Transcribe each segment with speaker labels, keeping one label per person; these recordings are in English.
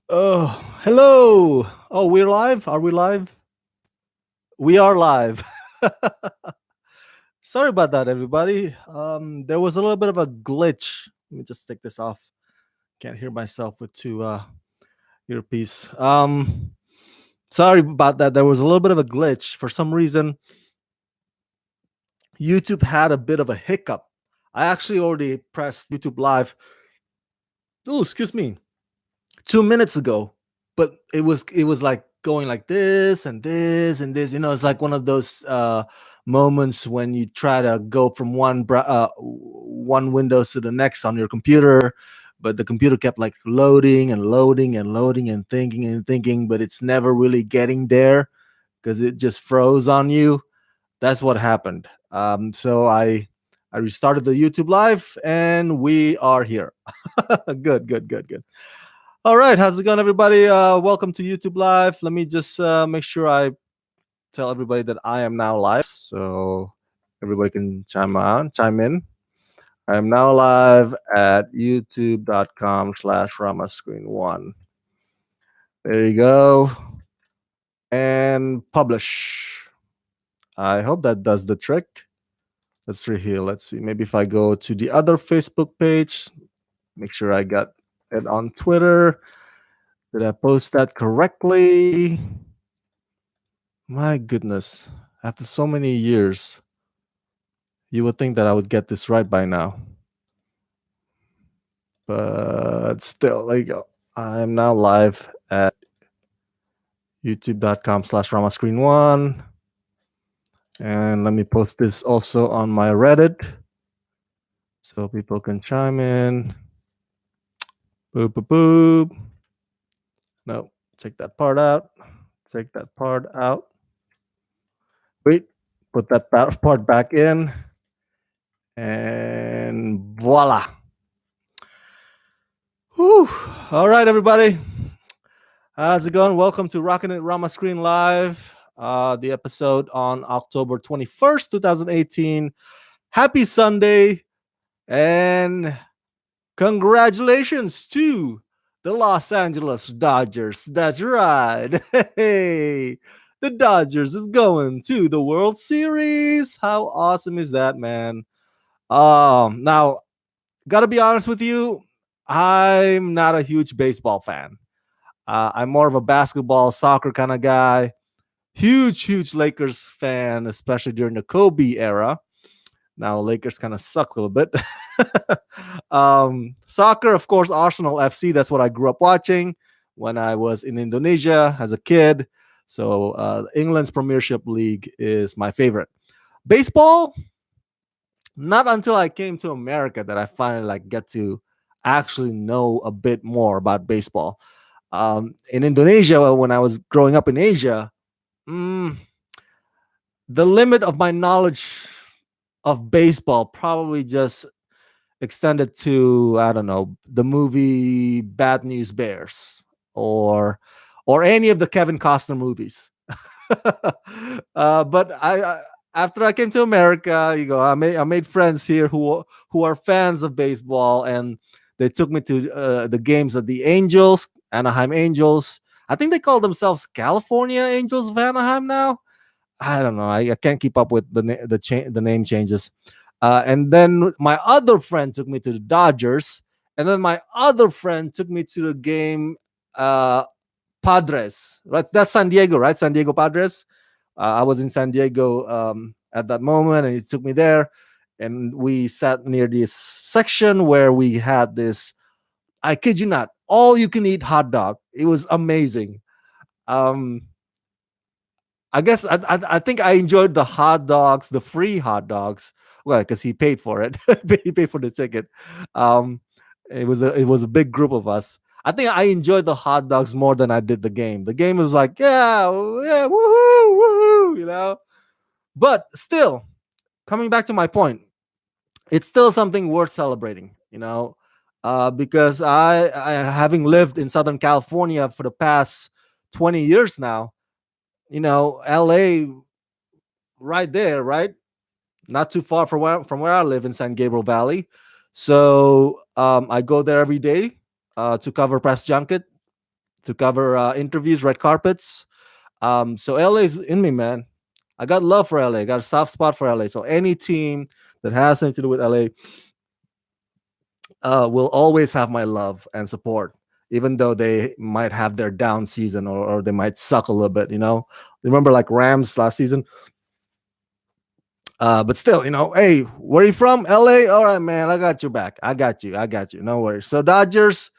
Speaker 1: Oh, hello. Oh, we're live? Are we live? We are live. Sorry about that, everybody. There was a little bit of a glitch. Let me just take this off. Can't hear myself with two earpiece. Sorry about that. There was a little bit of a glitch. For some reason, YouTube had a bit of a hiccup. I actually already pressed YouTube Live. Oh, excuse me. 2 minutes ago, but it was like going like this and this and this. It's like one of those moments when you try to go from one windows to the next on your computer, but the computer kept like loading and loading and loading and thinking, but it's never really getting there because it just froze on you. That's what happened. So I restarted the YouTube live and we are here. Good, good, good, good. All right, how's it going, everybody? Welcome to YouTube Live. Let me just make sure I tell everybody that I am now live, so everybody can chime in. I am now live at youtube.com/Rama Screen One. There you go, and publish. I hope that does the trick. Let's see here. Let's see. Maybe if I go to the other Facebook page, make sure I got it on Twitter. Did I post that correctly? My goodness, after so many years, you would think that I would get this right by now. But still, there you go. I am now live at youtube.com/Rama Screen One. And let me post this also on my Reddit so people can chime in. Boop, boop, boop. No, take that part out. Take that part out. Wait, put that part back in. And voila. Whew. All right, everybody. How's it going? Welcome to Rockin' at Rama Screen Live, the episode on October 21st, 2018. Happy Sunday, and congratulations to the Los Angeles Dodgers. That's right. Hey, the Dodgers is going to the World Series. How awesome is that, man? Now, gotta be honest with you, I'm not a huge baseball fan. I'm more of a basketball, soccer kind of guy. Huge Lakers fan, especially during the Kobe era. Now Lakers kind of suck a little bit. Soccer, of course, Arsenal FC. That's what I grew up watching when I was in Indonesia as a kid. So England's Premiership League is my favorite. Baseball, not until I came to America that I finally like get to actually know a bit more about baseball. In Indonesia, when I was growing up in Asia, mm, the limit of my knowledge of baseball probably just extended to, I don't know, the movie Bad News Bears or any of the Kevin Costner movies. But after I came to America, I made friends here who are fans of baseball, and they took me to the games of the Angels, Anaheim Angels. I think they call themselves California Angels of Anaheim now. I don't know. I can't keep up with the name changes. And then my other friend took me to the Dodgers, and then my other friend took me to the game uh, Padres. Right, that's San Diego, right? San Diego Padres. I was in San Diego at that moment, and he took me there, and we sat near this section where we had this. I kid you not, all you can eat hot dog. It was amazing. Um, I guess I think I enjoyed the hot dogs, the free hot dogs. Well, because he paid for it, he paid for the ticket. Um, it was a big group of us. I think I enjoyed the hot dogs more than I did the game. The game was like, yeah, yeah, woohoo, woohoo. But still, coming back to my point, it's still something worth celebrating. Because I having lived in Southern California for the past 20 years now, LA right there, right? Not too far from where I live in San Gabriel Valley. So I go there every day to cover press junket to cover interviews, red carpets. So LA is in me, man. I got love for LA. Got a soft spot for LA. So any team that has something to do with LA will always have my love and support, even though they might have their down season or they might suck a little bit. Remember like Rams last season. But still, hey, where are you from? LA? All right, man. I got your back. I got you. I got you. No worries. So Dodgers,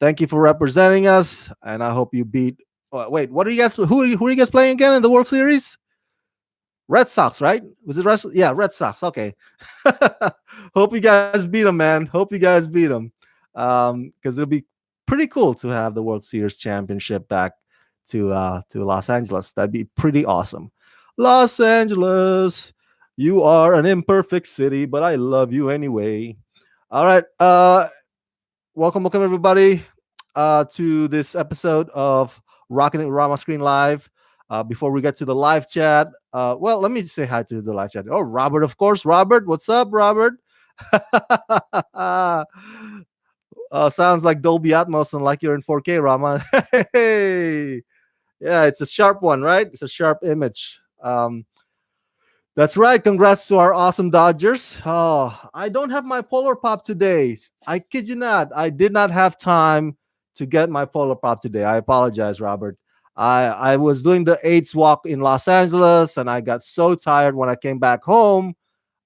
Speaker 1: thank you for representing us, and I hope you beat. Wait, what are you guys? Who are you guys playing again in the World Series? Red Sox, right? Was it Red? Yeah, Red Sox. Okay. Hope you guys beat them, man. Hope you guys beat them, because it'll be pretty cool to have the World Series championship back to Los Angeles. That'd be pretty awesome. Los Angeles, you are an imperfect city, but I love you anyway. All right. Welcome everybody to this episode of Rockin' It with Rama Screen Live. Before we get to the live chat, well, let me just say hi to the live chat. Oh, Robert, of course. Robert, what's up, Robert? Sounds like Dolby Atmos and like you're in 4K, Rama. Hey, yeah, it's a sharp one, right? It's a sharp image. That's right. Congrats to our awesome Dodgers. Oh, I don't have my Polar Pop today. I kid you not. I did not have time to get my Polar Pop today. I apologize, Robert. I was doing the AIDS walk in Los Angeles, and I got so tired when I came back home.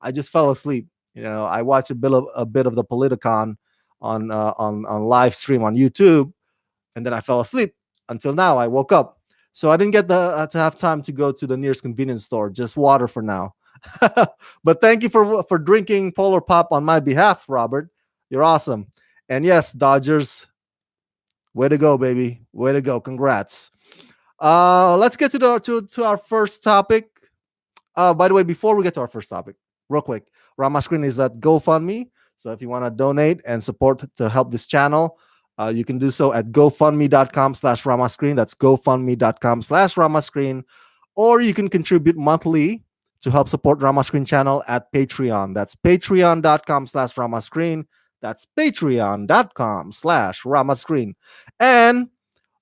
Speaker 1: I just fell asleep. I watched a bit of the Politicon on live stream on YouTube, and then I fell asleep until now. I woke up, so I didn't get to have time to go to the nearest convenience store. Just water for now. But thank you for drinking Polar Pop on my behalf, Robert. You're awesome. And yes, Dodgers, way to go, baby. Way to go. Congrats. Let's get to our first topic. By the way, before we get to our first topic, real quick, Rama Screen is at GoFundMe. So if you want to donate and support to help this channel, you can do so at gofundme.com/Ramascreen. That's gofundme.com/Ramascreen. Or you can contribute monthly to help support Rama Screen channel at Patreon. That's patreon.com/Ramascreen. That's patreon.com/Ramascreen. And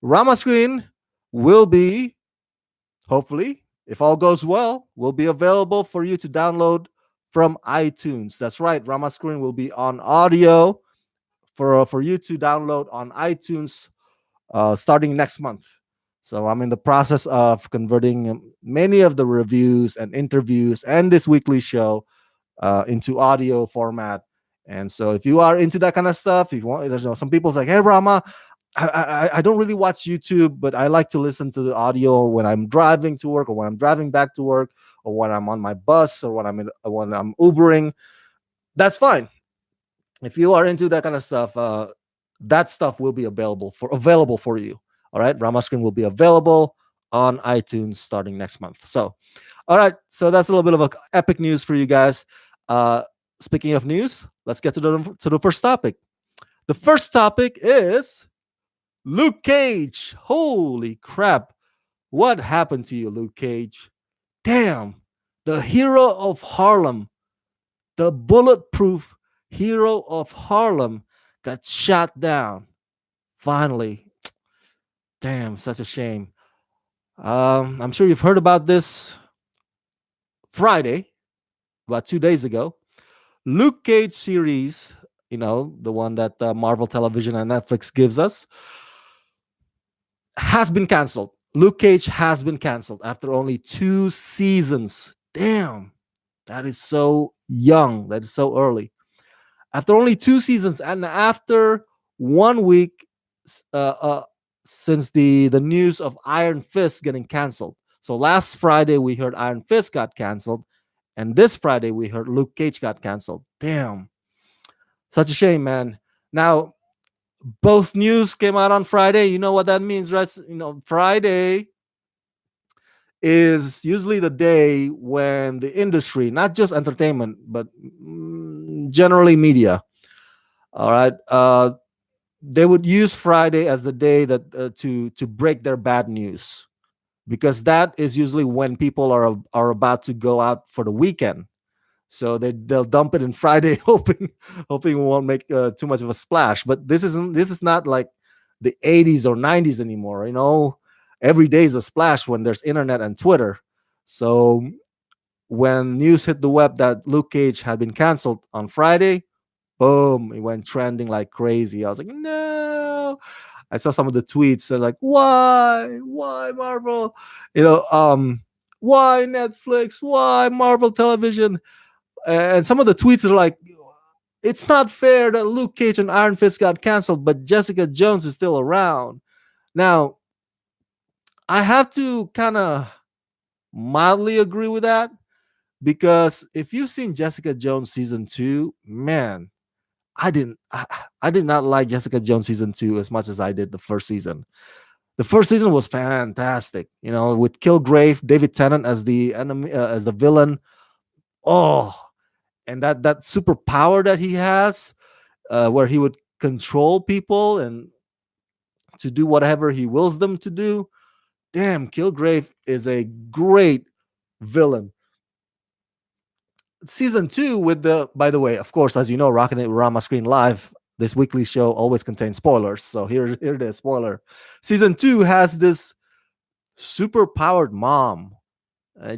Speaker 1: Ramascreen will be, hopefully, if all goes well, will be available for you to download from iTunes. That's right. Rama Screen will be on audio for you to download on iTunes starting next month. So I'm in the process of converting many of the reviews and interviews and this weekly show into audio format. And so if you are into that kind of stuff, if you want, some people's like, hey, Rama, I don't really watch YouTube, but I like to listen to the audio when I'm driving to work or when I'm driving back to work or when I'm on my bus or when I'm Ubering. That's fine. If you are into that kind of stuff, that stuff will be available for you. All right, Rama Screen will be available on iTunes starting next month. So, all right, so that's a little bit of epic news for you guys. Speaking of news, let's get to the first topic. The first topic is Luke Cage. Holy crap. What happened to you, Luke Cage? Damn. The hero of Harlem, the bulletproof hero of Harlem, got shot down. Finally. Damn, such a shame. I'm sure you've heard about this. Friday, about 2 days ago, Luke Cage series, the one that Marvel Television and Netflix gives us, has been canceled. Luke Cage has been canceled after only 2 seasons. Damn, that is so young. That is so early. After only 2 seasons and after 1 week since the news of Iron Fist getting canceled. So last Friday we heard Iron Fist got canceled, and this Friday we heard Luke Cage got canceled. Damn, such a shame, man. Now, both news came out on Friday. You know what that means, right? Friday is usually the day when the industry, not just entertainment, but generally media, all right, they would use Friday as the day that to break their bad news, because that is usually when people are about to go out for the weekend. So they'll dump it in Friday, hoping it won't make too much of a splash. But this is not like the 80s or 90s anymore. Every day is a splash when there's internet and Twitter. So when news hit the web that Luke Cage had been canceled on Friday, boom, it went trending like crazy. I was like, no. I saw some of the tweets that like, why Marvel, you know, why Netflix, why Marvel Television, and some of the tweets are like, it's not fair that Luke Cage and Iron Fist got canceled, but Jessica Jones is still around. Now, I have to kind of mildly agree with that because if you've seen Jessica Jones season 2, man, I did not like Jessica Jones season 2 as much as I did the first season. The first season was fantastic, with Kilgrave, David Tennant as the enemy, as the villain. Oh, and that superpower that he has, where he would control people and to do whatever he wills them to do. Damn, Kilgrave is a great villain. Season 2 with the, by the way, of course, as you know, Rockin' It with Rama Screen Live, this weekly show always contains spoilers. So here it is, spoiler. Season 2 has this super powered mom,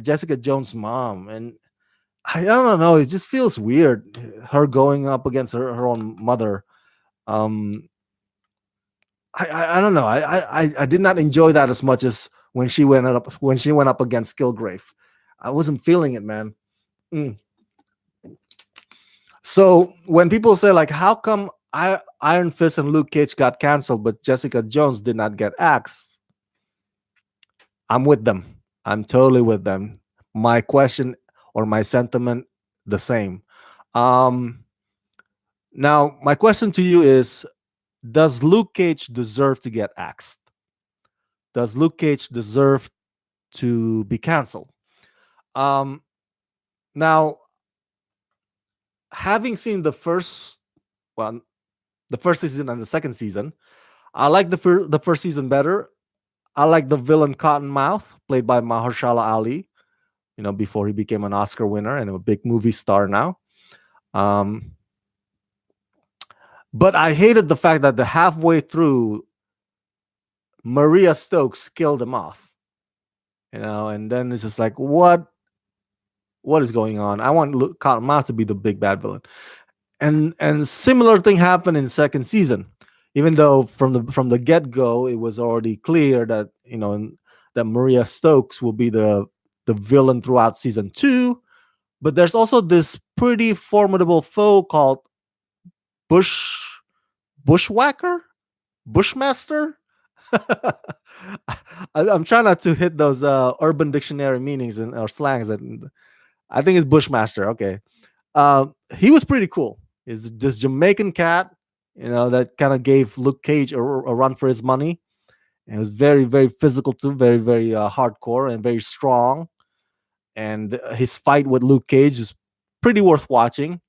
Speaker 1: Jessica Jones' mom, and I don't know, it just feels weird, her going up against her own mother. Um, I don't know. I did not enjoy that as much as when she went up against Kilgrave. I wasn't feeling it, man. Mm. So when people say like, how come Iron Fist and Luke Cage got canceled, but Jessica Jones did not get axed? I'm with them. I'm totally with them. My question or my sentiment the same. Um, Now my question to you is: does Luke Cage deserve to get axed? Does Luke Cage deserve to be canceled? Um, Now, having seen well, the first season and the second season, I like the first season better. I like the villain Cottonmouth, played by Mahershala Ali. Before he became an Oscar winner and a big movie star now. Um, but I hated the fact that the halfway through, Maria Stokes killed him off. And then it's just like, what is going on? I want Cottonmouth to be the big bad villain. And similar thing happened in second season, even though from the get-go it was already clear that that Maria Stokes will be the villain throughout season 2. But there's also this pretty formidable foe called bush bushwhacker bushmaster. I'm trying not to hit those urban dictionary meanings or slangs that I think it's bushmaster. Okay. He was pretty cool. Is this Jamaican cat, that kind of gave Luke Cage a run for his money. And it was very, very physical too, very, very hardcore and very strong. And his fight with Luke Cage is pretty worth watching.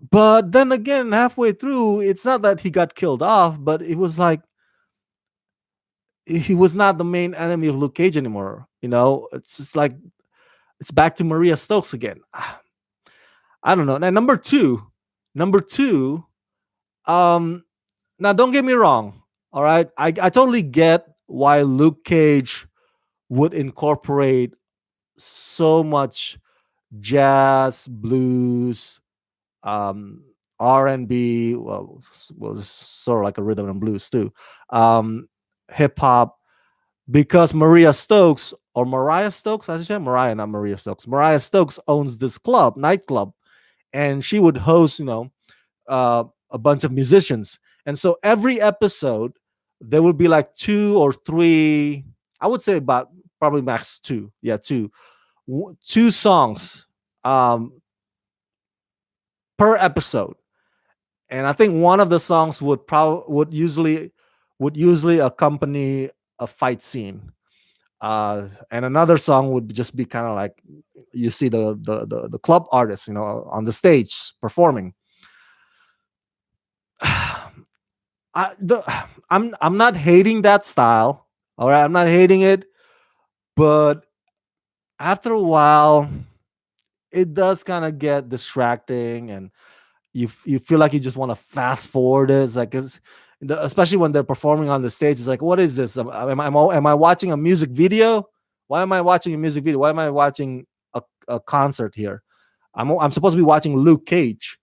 Speaker 1: But then again, halfway through, it's not that he got killed off, but it was like he was not the main enemy of Luke Cage anymore. It's just like it's back to Maria Stokes again. I don't know. Now number two, um, now don't get me wrong. All right, I totally get why Luke Cage would incorporate so much jazz, blues, um, R&B, well, was sort of like a rhythm and blues too, hip hop, because Maria Stokes or Mariah Stokes, I should say Mariah, not Maria Stokes. Mariah Stokes owns this nightclub, and she would host, a bunch of musicians. And so every episode, there would be like two or three, I would say about probably max two. Yeah, two songs per episode. And I think one of the songs would usually accompany a fight scene. And another song would just be kind of like you see the club artist, on the stage performing. I the I'm not hating that style. All right, I'm not hating it, but after a while, it does kind of get distracting, and you feel like you just want to fast forward it. It's like especially when they're performing on the stage. It's like, what is this? Am I watching a music video? Why am I watching a music video? Why am I watching a concert here? I'm supposed to be watching Luke Cage,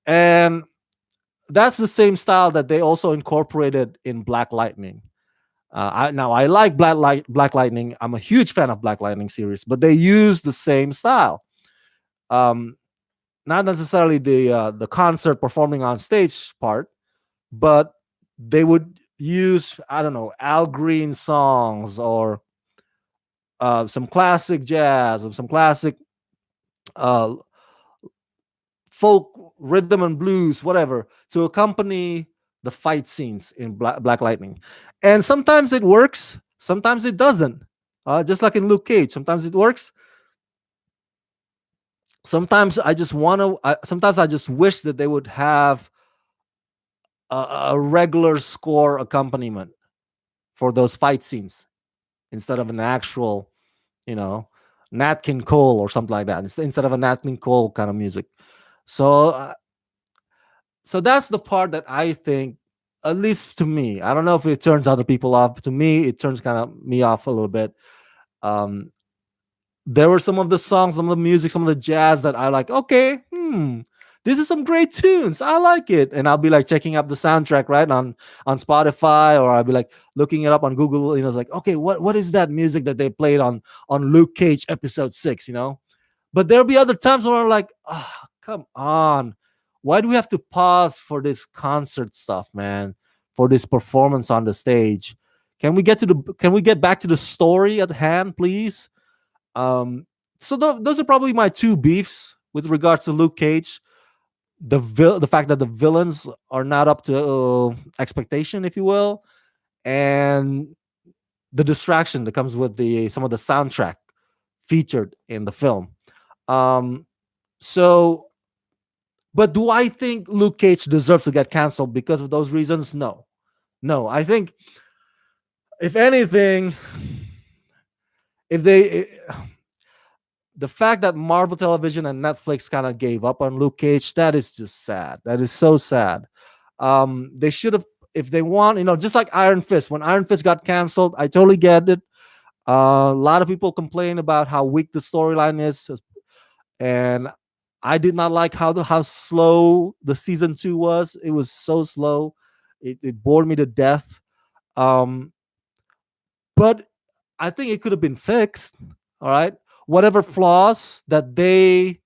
Speaker 1: and that's the same style that they also incorporated in Black Lightning. I like Black Lightning. I'm a huge fan of Black Lightning series, but they use the same style. Um, Not necessarily the concert performing on stage part, but they would use, I don't know, Al Green songs, or some classic jazz, or some classic uh, folk rhythm and blues, whatever, to accompany the fight scenes in Black Lightning. And sometimes it works, sometimes it doesn't. Just like in Luke Cage, sometimes it works. Sometimes I just want to. Sometimes I just wish that they would have a regular score accompaniment for those fight scenes instead of an actual, you know, Nat King Cole or something like that. Instead of a Nat King Cole kind of music. So, so that's the part that I think, at least to me, I don't know if it turns other people off. But to me, it turns kind of me off a little bit. Um, there were some of the songs, some of the music, some of the jazz that I like. Okay, this is some great tunes. I like it, and I'll be like checking up the soundtrack right on Spotify, or I'll be like looking it up on Google. You know, it's like, okay, what is that music that they played on Luke Cage episode 6? You know, but there'll be other times where I'm like, oh, come on, why do we have to pause for this concert stuff, man? For this performance on the stage, can we get back to the story at hand, please? Um, so those are probably my two beefs with regards to Luke Cage. The fact that the villains are not up to expectation, if you will, and the distraction that comes with the some of the soundtrack featured in the film. Um, so, but do I think Luke Cage deserves to get canceled because of those reasons? No, no. I think if anything, if they the fact that Marvel Television and Netflix kind of gave up on Luke Cage, that is just sad. That is so sad. They should have, if they want, just like Iron Fist. When Iron Fist got canceled, I totally get it. A lot of people complain about how weak the storyline is, and I did not like how slow the season 2 was. It was so slow. It bored me to death. Um, but I think it could have been fixed. All right, whatever flaws that they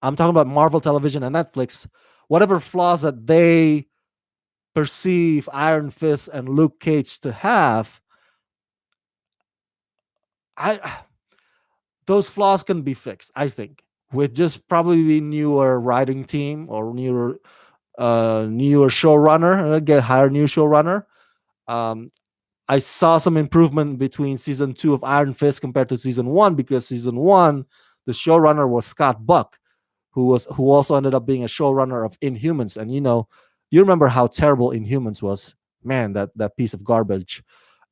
Speaker 1: I'm talking about Marvel Television and Netflix, whatever flaws that they perceive Iron Fist and Luke Cage to have, I those flaws can be fixed, I think, with just probably newer writing team, or newer showrunner, get hire new showrunner. Um, I saw some improvement between season 2 of Iron Fist compared to season 1, because season 1, the showrunner was Scott Buck, who also ended up being a showrunner of Inhumans. And you remember how terrible Inhumans was. Man, that piece of garbage.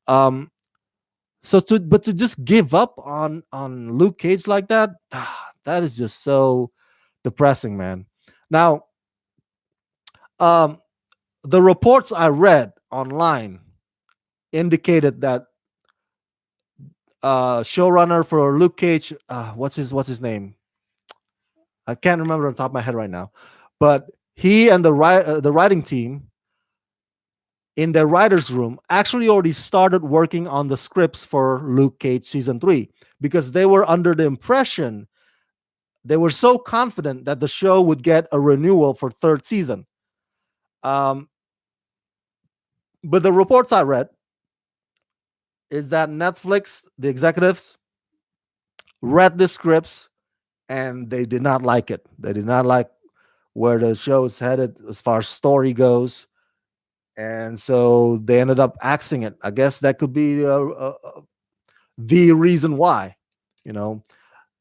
Speaker 1: Um, to just give up on Luke Cage like that, that is just so depressing, man. Now, um, the reports I read online indicated that showrunner for Luke Cage, what's his name? I can't remember on the top of my head right now, but he and the writing team in their writers' room actually already started working on the scripts for Luke Cage season 3, because they were under the impression, they were so confident that the show would get a renewal for third season. Um, but the reports I read is that Netflix, the executives, read the scripts and they did not like it. They did not like where the show is headed as far as story goes, and so they ended up axing it. I guess that could be the reason why. You know,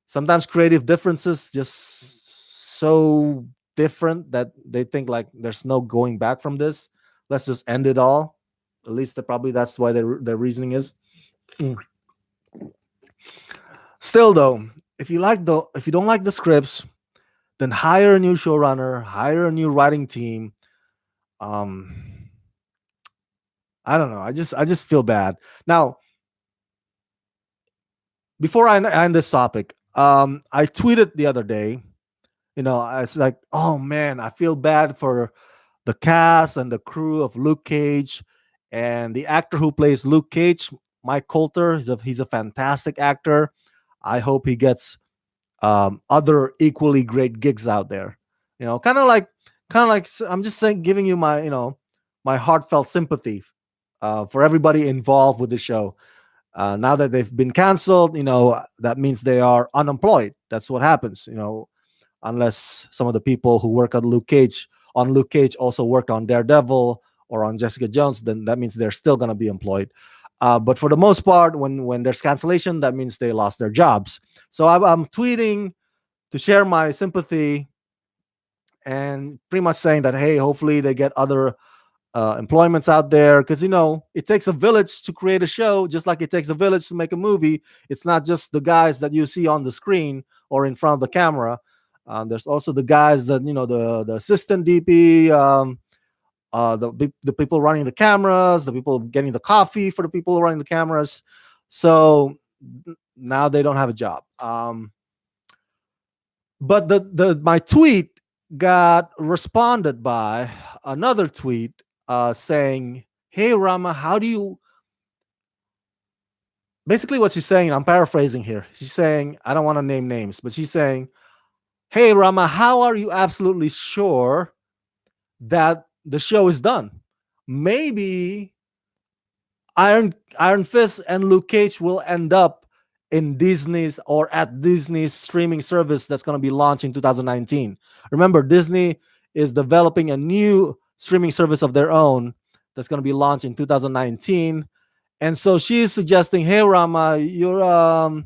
Speaker 1: sometimes creative differences just so different that they think like there's no going back from this. Let's just end it all. At least probably that's why their reasoning is. Mm. Still though, if you don't like the scripts, then hire a new showrunner, hire a new writing team. Um, I don't know. I just feel bad. Now, before I end this topic, I tweeted the other day. I was like, oh man, I feel bad for the cast and the crew of Luke Cage, and the actor who plays Luke Cage, Mike Coulter. He's a fantastic actor. I hope he gets other equally great gigs out there. I'm just saying, giving you my my heartfelt sympathy for everybody involved with the show. Now that they've been canceled, that means they are unemployed. That's what happens. Unless some of the people who work on Luke Cage also worked on Daredevil or on Jessica Jones, then that means they're still going to be employed. But for the most part, when there's cancellation, that means they lost their jobs. So I'm tweeting to share my sympathy and pretty much saying that, hey, hopefully they get other employments out there, because it takes a village to create a show, just like it takes a village to make a movie. It's not just the guys that you see on the screen or in front of the camera. There's also the guys that the assistant DP, the people running the cameras, the people getting the coffee for the people running the cameras. So now they don't have a job. But the my tweet got responded by another tweet saying, "Hey Rama, how do you?" Basically, what she's saying, I'm paraphrasing here. She's saying, I don't want to name names, but she's saying, "Hey Rama, how are you absolutely sure that the show is done? Maybe Iron Fist and Luke Cage will end up in Disney's or at Disney's streaming service that's going to be launched in 2019. Remember, Disney is developing a new streaming service of their own that's going to be launched in 2019. And so she's suggesting, hey Rama, you're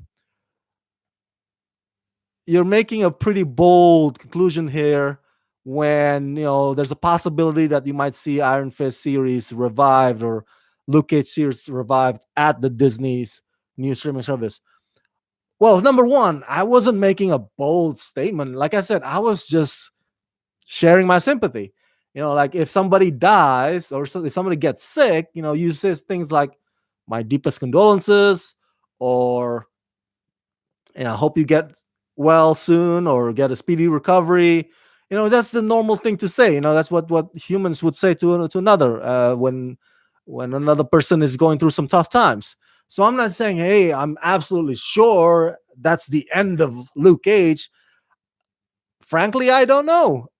Speaker 1: making a pretty bold conclusion here when there's a possibility that you might see Iron Fist series revived or Luke Cage series revived at the Disney's new streaming service. Well, number one, I wasn't making a bold statement. Like I said, I was just sharing my sympathy. Like if somebody dies or if somebody gets sick, you say things like my deepest condolences, or hope you get well soon or get a speedy recovery. That's the normal thing to say. That's what humans would say to another when another person is going through some tough times. So I'm not saying, hey, I'm absolutely sure that's the end of Luke Cage. Frankly, I don't know.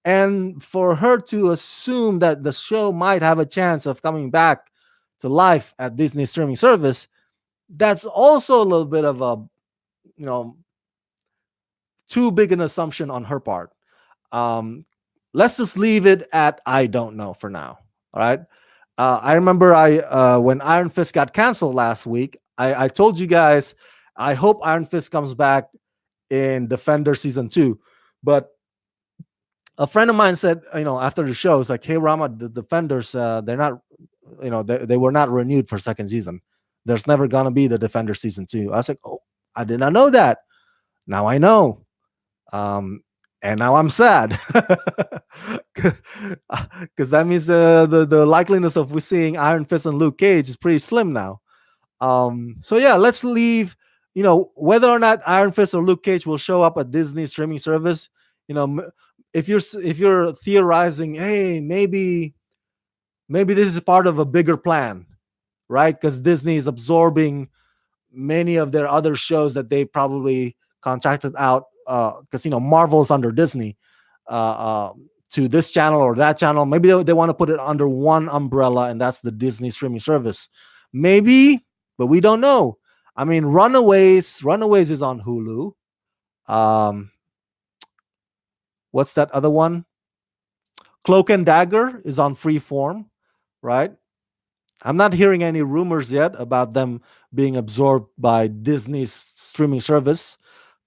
Speaker 1: And for her to assume that the show might have a chance of coming back to life at Disney streaming service, that's also a little bit of a you know too big an assumption on her part. Um, let's just leave it at I don't know for now. All right. I remember when Iron Fist got canceled last week, I told you guys I hope Iron Fist comes back in Defender season 2. But a friend of mine said, after the show, it's like, hey Rama, the Defenders, they're not, they were not renewed for second season. There's never gonna be the Defender season 2. I was like, oh, I did not know that. Now I know. Um, and now I'm sad because that means the likeliness of we seeing Iron Fist and Luke Cage is pretty slim now. So yeah, let's leave. Whether or not Iron Fist or Luke Cage will show up at Disney streaming service. If you're theorizing, hey, maybe this is part of a bigger plan, right? Because Disney is absorbing many of their other shows that they probably contracted out, because Marvel's under Disney, to this channel or that channel. Maybe they want to put it under one umbrella, and that's the Disney streaming service. Maybe, but we don't know. I mean, Runaways is on Hulu. Um, what's that other one? Cloak and Dagger is on Freeform, right? I'm not hearing any rumors yet about them being absorbed by Disney's streaming service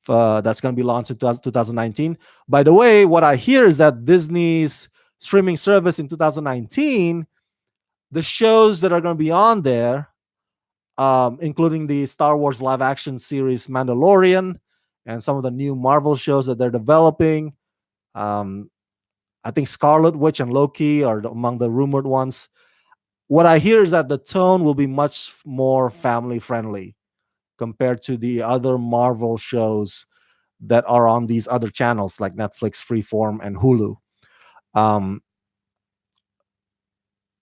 Speaker 1: that's going to be launched in 2019. By the way, what I hear is that Disney's streaming service in 2019, the shows that are going to be on there, including the Star Wars live action series Mandalorian and some of the new Marvel shows that they're developing, um, I think Scarlet Witch and Loki are among the rumored ones. What I hear is that the tone will be much more family friendly compared to the other Marvel shows that are on these other channels like Netflix, Freeform, and Hulu. Um,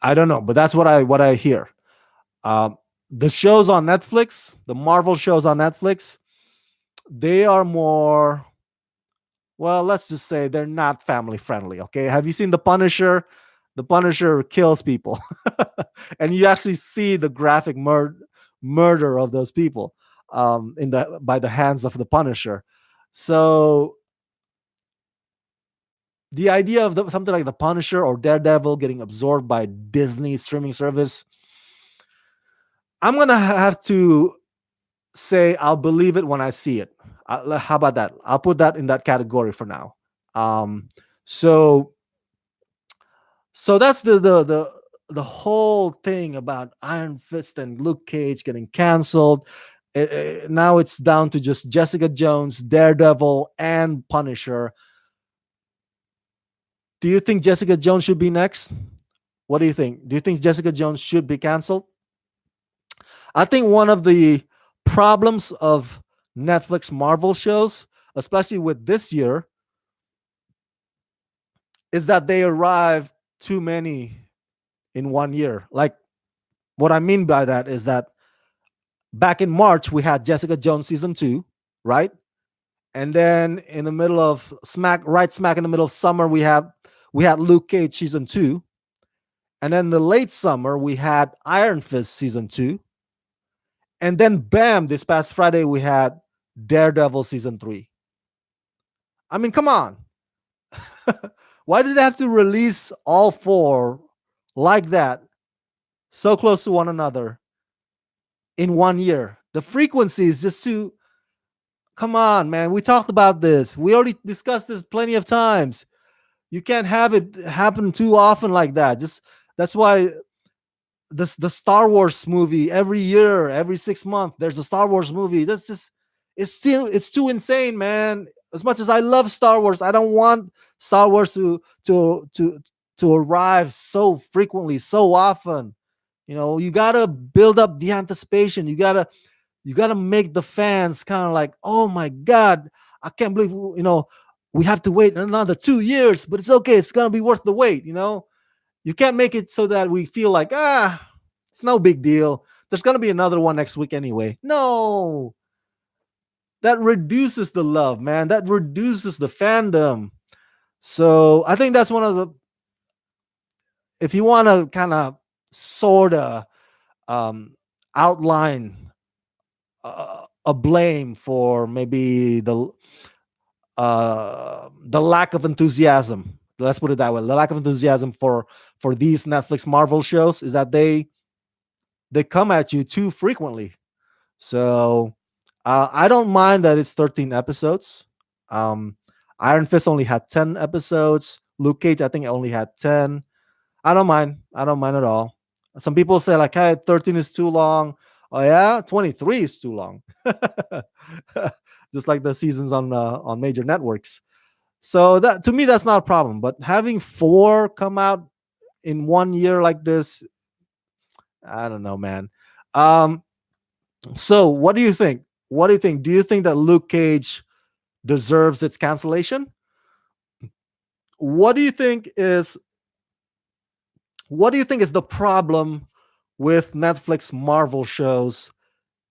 Speaker 1: I don't know, but that's what I hear. Um, the shows on Netflix, the Marvel shows on Netflix, they are more, well, let's just say they're not family friendly. Okay, have you seen The Punisher? The Punisher kills people, and you actually see the graphic murder of those people in the by the hands of the Punisher. So the idea of something like the Punisher or Daredevil getting absorbed by Disney streaming service, I'm gonna have to say I'll believe it when I see it. How about that? I'll put that in that category for now. Um, so so that's the whole thing about Iron Fist and Luke Cage getting canceled. Now it's down to just Jessica Jones, Daredevil, and Punisher. Do you think Jessica Jones should be next? What do you think? Do you think Jessica Jones should be canceled? I think one of the problems of Netflix Marvel shows, especially with this year, is that they arrive too many in one year. Like, what I mean by that is that back in March we had Jessica Jones season 2, right? And then in the middle of smack in the middle of summer we had Luke Cage season 2, and then the late summer we had Iron Fist season 2, and then bam, this past Friday we had Daredevil season 3. I mean, come on. Why did they have to release all four like that, so close to one another in one year? The frequency is just too. Come on, man. We talked about this. We already discussed this plenty of times. You can't have it happen too often like that. Just that's why the Star Wars movie every year, every 6 months, there's a Star Wars movie. That's just it's too insane, man. As much as I love Star Wars, I don't want Star Wars to arrive so frequently, so often. You gotta build up the anticipation. You gotta make the fans kind of like, oh my god, I can't believe we have to wait another 2 years, but it's okay. It's gonna be worth the wait. You can't make it so that we feel like, it's no big deal. There's gonna be another one next week anyway. No, that reduces the love, man. That reduces the fandom. So I think that's one of the, if you want to kind of sort of um, outline a blame for maybe the lack of enthusiasm. Let's put it that way. The lack of enthusiasm for these Netflix Marvel shows is that they come at you too frequently. So I don't mind that it's 13 episodes. Um, Iron Fist only had 10 episodes. Luke Cage, I think, only had 10. I don't mind. I don't mind at all. Some people say like, hey, 13 is too long. Oh yeah, 23 is too long. Just like the seasons on major networks. So that, to me, that's not a problem. But having four come out in one year like this, I don't know, man. Um, so what do you think? What do you think? Do you think that Luke Cage deserves its cancellation? What do you think is what do you think is the problem with Netflix Marvel shows,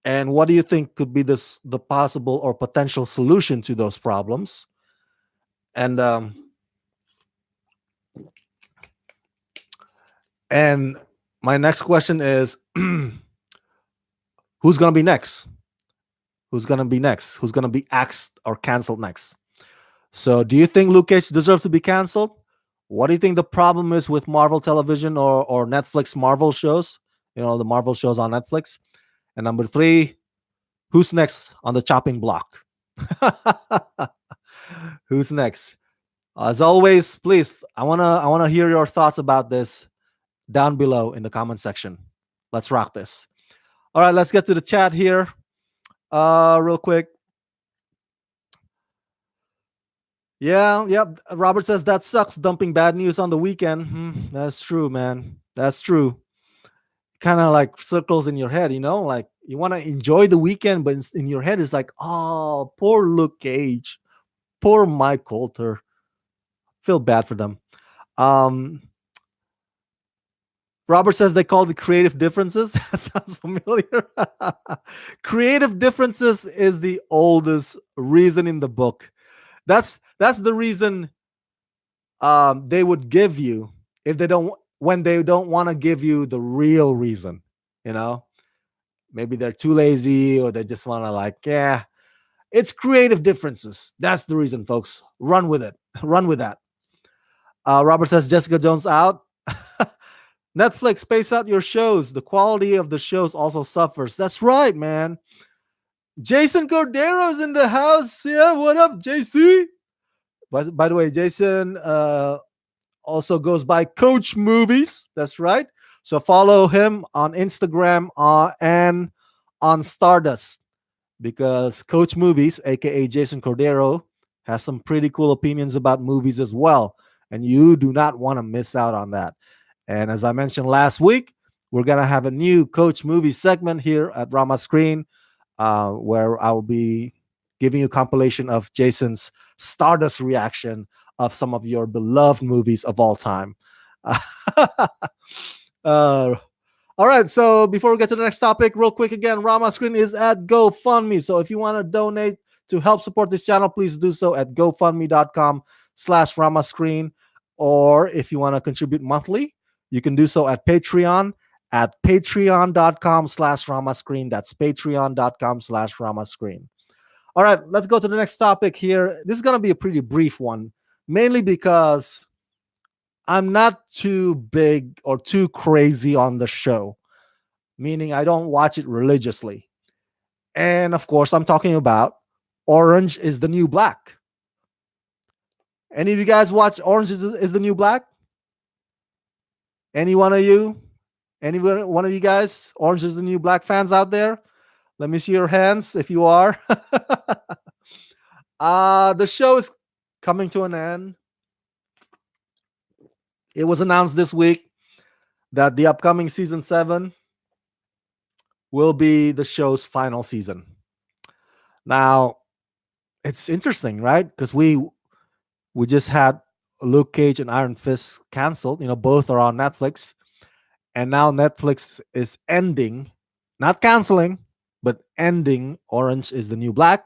Speaker 1: and what do you think could be the possible or potential solution to those problems? And my next question is, who's gonna be next? Who's gonna be next? Who's gonna be axed or canceled next? So, do you think Luke Cage deserves to be canceled? What do you think the problem is with Marvel television or Netflix Marvel shows? The Marvel shows on Netflix. And number three, who's next on the chopping block? Who's next? As always, please, I wanna hear your thoughts about this down below in the comment section. Let's rock this. All right, let's get to the chat here. Real quick. Yeah, yep. Robert says that sucks dumping bad news on the weekend. That's true, man. That's true. Kind of like circles in your head, like you want to enjoy the weekend, but in your head it's like, oh, poor Luke Cage, poor Mike Coulter. Feel bad for them. Um, Robert says they call it creative differences. That sounds familiar. Creative differences is the oldest reason in the book. That's the reason they would give you if they don't when they don't want to give you the real reason. You know, maybe they're too lazy or they just want to like, yeah, it's creative differences. That's the reason, folks. Run with it. Run with that. Robert says Jessica Jones out. Netflix, space out your shows. The quality of the shows also suffers. That's right, man. Jason Cordero's in the house. Yeah, what up, JC? By the way, Jason also goes by Coach Movies. That's right. So follow him on Instagram and on Stardust because Coach Movies, aka Jason Cordero, has some pretty cool opinions about movies as well. And you do not want to miss out on that. And as I mentioned last week, we're going to have a new Coach Movie segment here at Rama Screen where I will be giving you a compilation of Jason's Stardust reaction of some of your beloved movies of all time. uh, all right, so before we get to the next topic, real quick again, Rama Screen is at GoFundMe. So if you want to donate to help support this channel, please do so at gofundme.com/Rama Screen. Or if you want to contribute monthly, you can do so at Patreon at patreon.com/Rama Screen. That's patreon.com/Rama Screen. All right, let's go to the next topic here. This is going to be a pretty brief one, mainly because I'm not too big or too crazy on the show, meaning I don't watch it religiously. And of course, I'm talking about Orange is the New Black. Any of you guys watch Orange is the New Black? Any one of you? Any one of you guys? Orange is the New Black fans out there? Let me see your hands if you are. The show is coming to an end. It was announced this week that the upcoming season 7 will be the show's final season. Now, it's interesting, right? Because we just had Luke Cage and Iron Fist canceled. Both are on Netflix, and now Netflix is ending, not canceling, but ending Orange is the New Black,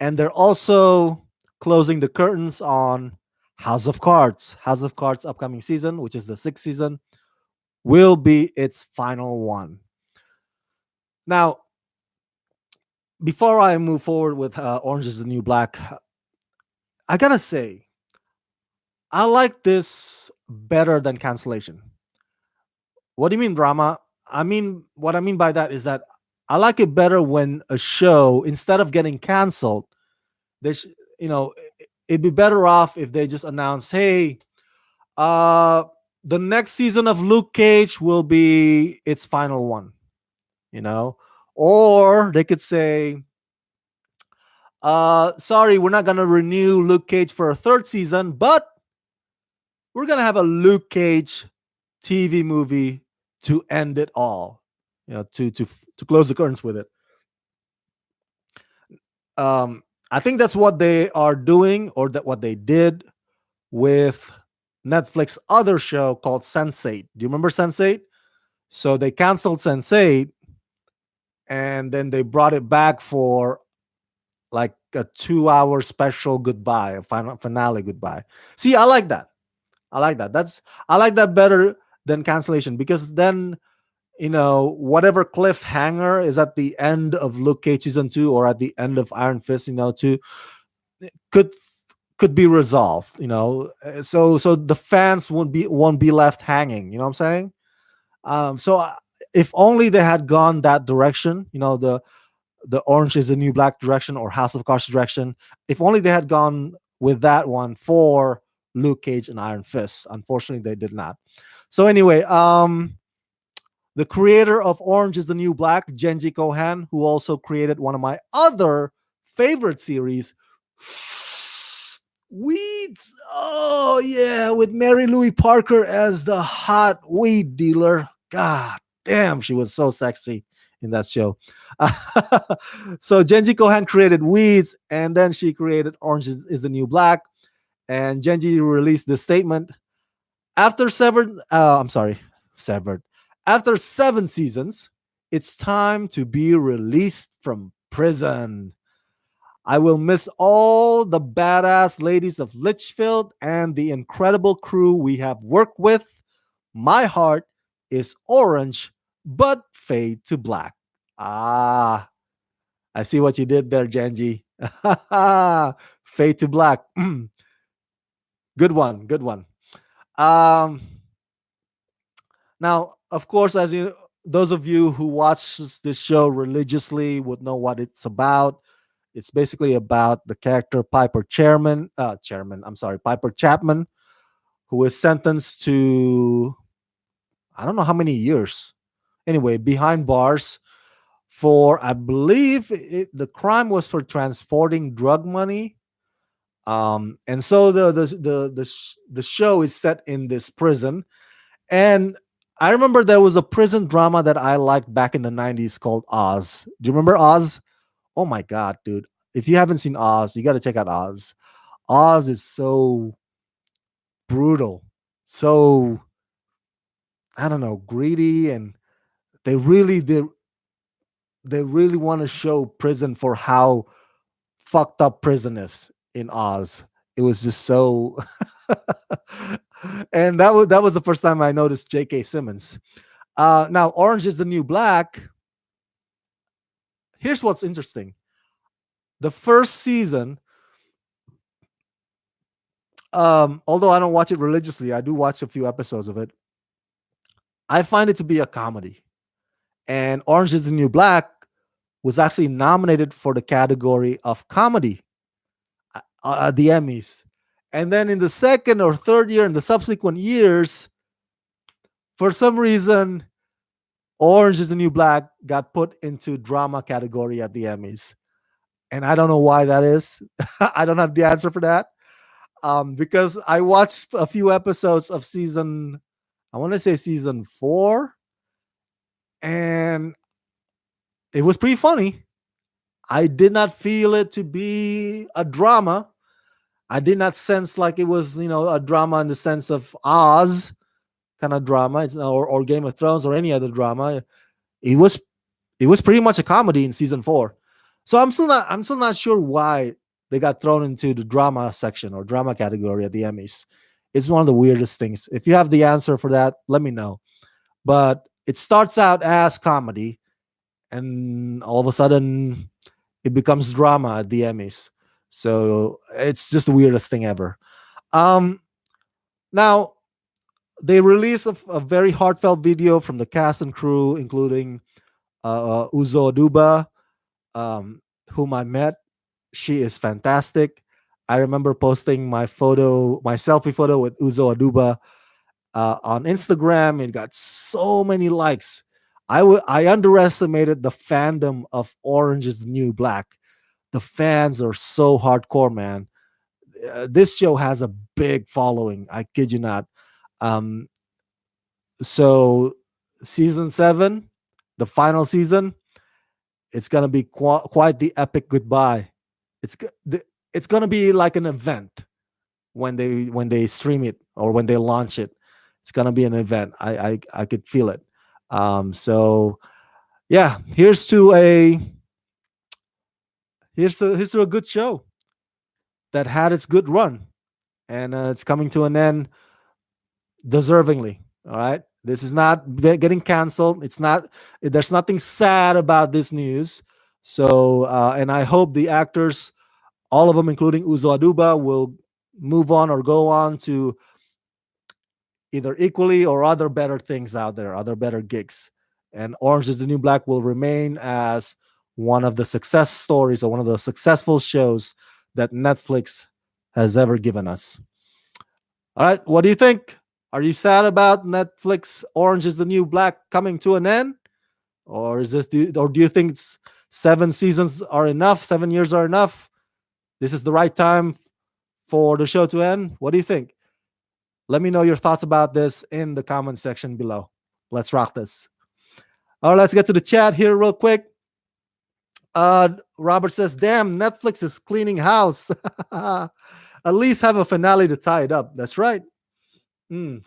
Speaker 1: and they're also closing the curtains on House of Cards. House of Cards upcoming season, which is the 6th season, will be its final one. Now, before I move forward with Orange is the New Black, I gotta say, I like this better than cancellation. What do you mean, drama? What I mean by that is that I like it better when a show, instead of getting canceled, they, sh- you know, it'd be better off if they just announce, hey, uh, the next season of Luke Cage will be its final one, you know, or they could say, sorry, we're not gonna renew Luke Cage for a third season, but we're gonna have a Luke Cage TV movie to end it all, to close the curtains with it. I think that's what they are doing, or that what they did with Netflix other show called Sense8. Do you remember Sense8? So they canceled Sense8 and then they brought it back for like a 2 hour special goodbye, a final finale goodbye. See, I like that. I like that. I like that better than cancellation, because then whatever cliffhanger is at the end of Luke Cage season 2 or at the end of Iron Fist, 2 could could be resolved. So the fans won't be left hanging. You know what I'm saying? So if only they had gone that direction, the Orange is the New Black direction or House of Cards direction. If only they had gone with that one for Luke Cage and Iron Fist. Unfortunately, they did not. So anyway, the creator of Orange is the New Black, Genji Kohan, who also created one of my other favorite series, Weeds. Oh yeah, with Mary Louis Parker as the hot weed dealer. God damn, she was so sexy in that show. So Genji Kohan created Weeds, and then she created Orange is the New Black. And Genji released the statement after severed. I'm sorry, severed. After 7 seasons, it's time to be released from prison. I will miss all the badass ladies of Litchfield and the incredible crew we have worked with. My heart is orange, but fade to black. Ah, I see what you did there, Genji. Fade to black. Good one. Good one. Um, Now, of course, as you those of you who watch this show religiously would know what it's about. It's basically about the character Piper Chapman, who is sentenced to I don't know how many years. Anyway, behind bars for I believe the crime was for transporting drug money. And so the show is set in this prison. And I remember there was a prison drama that I liked back in the 90s called Oz. Do you remember Oz? Oh my God, dude. If you haven't seen Oz, you got to check out Oz. Oz is so brutal, so, I don't know, greedy. And they really, they, they really want to show prison for how fucked up prison is in Oz. It was just so. And that was the first time I noticed J.K. Simmons. Now, Orange is the New Black. Here's what's interesting. The first season, although I don't watch it religiously, I do watch a few episodes of it. I find it to be a comedy. And Orange is the New Black was actually nominated for the category of comedy at the Emmys. And then in the second or third year, in the subsequent years, for some reason, Orange is the New Black got put into drama category at the Emmys. And I don't know why that is. I don't have the answer for that. Because I watched a few episodes of I want to say season 4, and it was pretty funny. I did not feel it to be a drama. I did not sense like it was, a drama in the sense of Oz kind of drama, or Game of Thrones or any other drama. It was it was pretty much a comedy in season 4. So I'm still not sure why they got thrown into the drama section or drama category at the Emmys. It's one of the weirdest things. If you have the answer for that, let me know. But it starts out as comedy, and all of a sudden it becomes drama at the Emmys. So it's just the weirdest thing ever. Um, Now they released a very heartfelt video from the cast and crew, including Uzo Aduba, um, whom I met. She is fantastic. I remember posting my selfie photo with Uzo Aduba on Instagram, and got so many likes. I underestimated the fandom of Orange is the New Black. The fans are so hardcore, man. This show has a big following. I kid you not. Um, so season 7, the final season, it's gonna be quite the epic goodbye. It's gonna be like an event when they stream it or when they launch it. It's gonna be an event. I could feel it. So yeah, here's to a good show that had its good run, and it's coming to an end deservingly. All right. This is not getting canceled. It's not. There's nothing sad about this news. So, and I hope the actors, all of them, including Uzo Aduba, will move on or go on to either equally or other better things out there, other better gigs. And Orange is the New Black will remain as one of the success stories or one of the successful shows that Netflix has ever given us. All right, what do you think? Are you sad about Netflix Orange is the New Black coming to an end? Or do you think 7 seasons are enough? 7 years are enough? This is the right time for the show to end? What do you think? Let me know your thoughts about this in the comment section below. Let's rock this. All right, let's get to the chat here real quick. Robert says, "Damn, Netflix is cleaning house. At least have a finale to tie it up." That's right. Mm.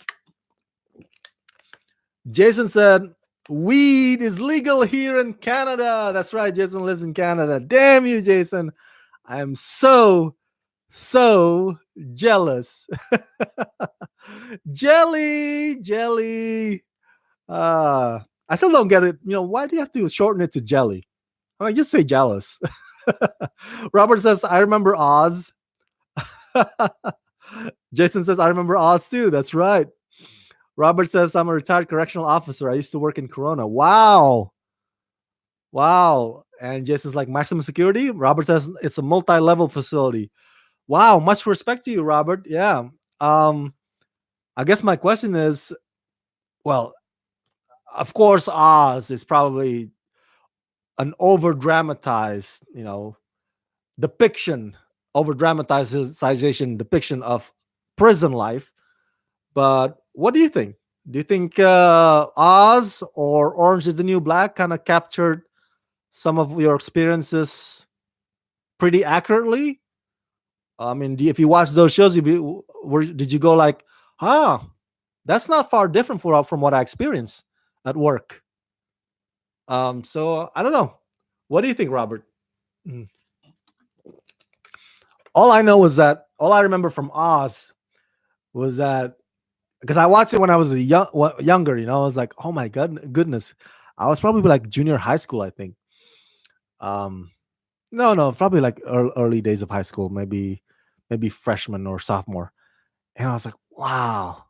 Speaker 1: Jason said, "Weed is legal here in Canada." That's right. Jason lives in Canada. Damn you, Jason. I am so jealous. Jelly. I still don't get it. Why do you have to shorten it to jelly? I mean, just say jealous. Robert says, "I remember Oz." Jason says, "I remember Oz too." That's right. Robert says, "I'm a retired correctional officer. I used to work in Corona." Wow. Wow. And Jason's like, "Maximum security?" Robert says, "It's a multi-level facility." Wow. Much respect to you, Robert. Yeah. Um, I guess my question is, well, of course, Oz is probably an over dramatized, depiction, over dramatization depiction of prison life. But what do you think? Do you think Oz or Orange is the New Black kind of captured some of your experiences pretty accurately? I mean, if you watch those shows, did you go like, huh, that's not far different from what I experienced at work? So I don't know. What do you think, Robert? Mm. All I remember from Oz was that because I watched it when I was younger, I was like, oh my goodness, I was probably like junior high school, I think. Um, no, probably like early days of high school, maybe freshman or sophomore, and I was like, wow,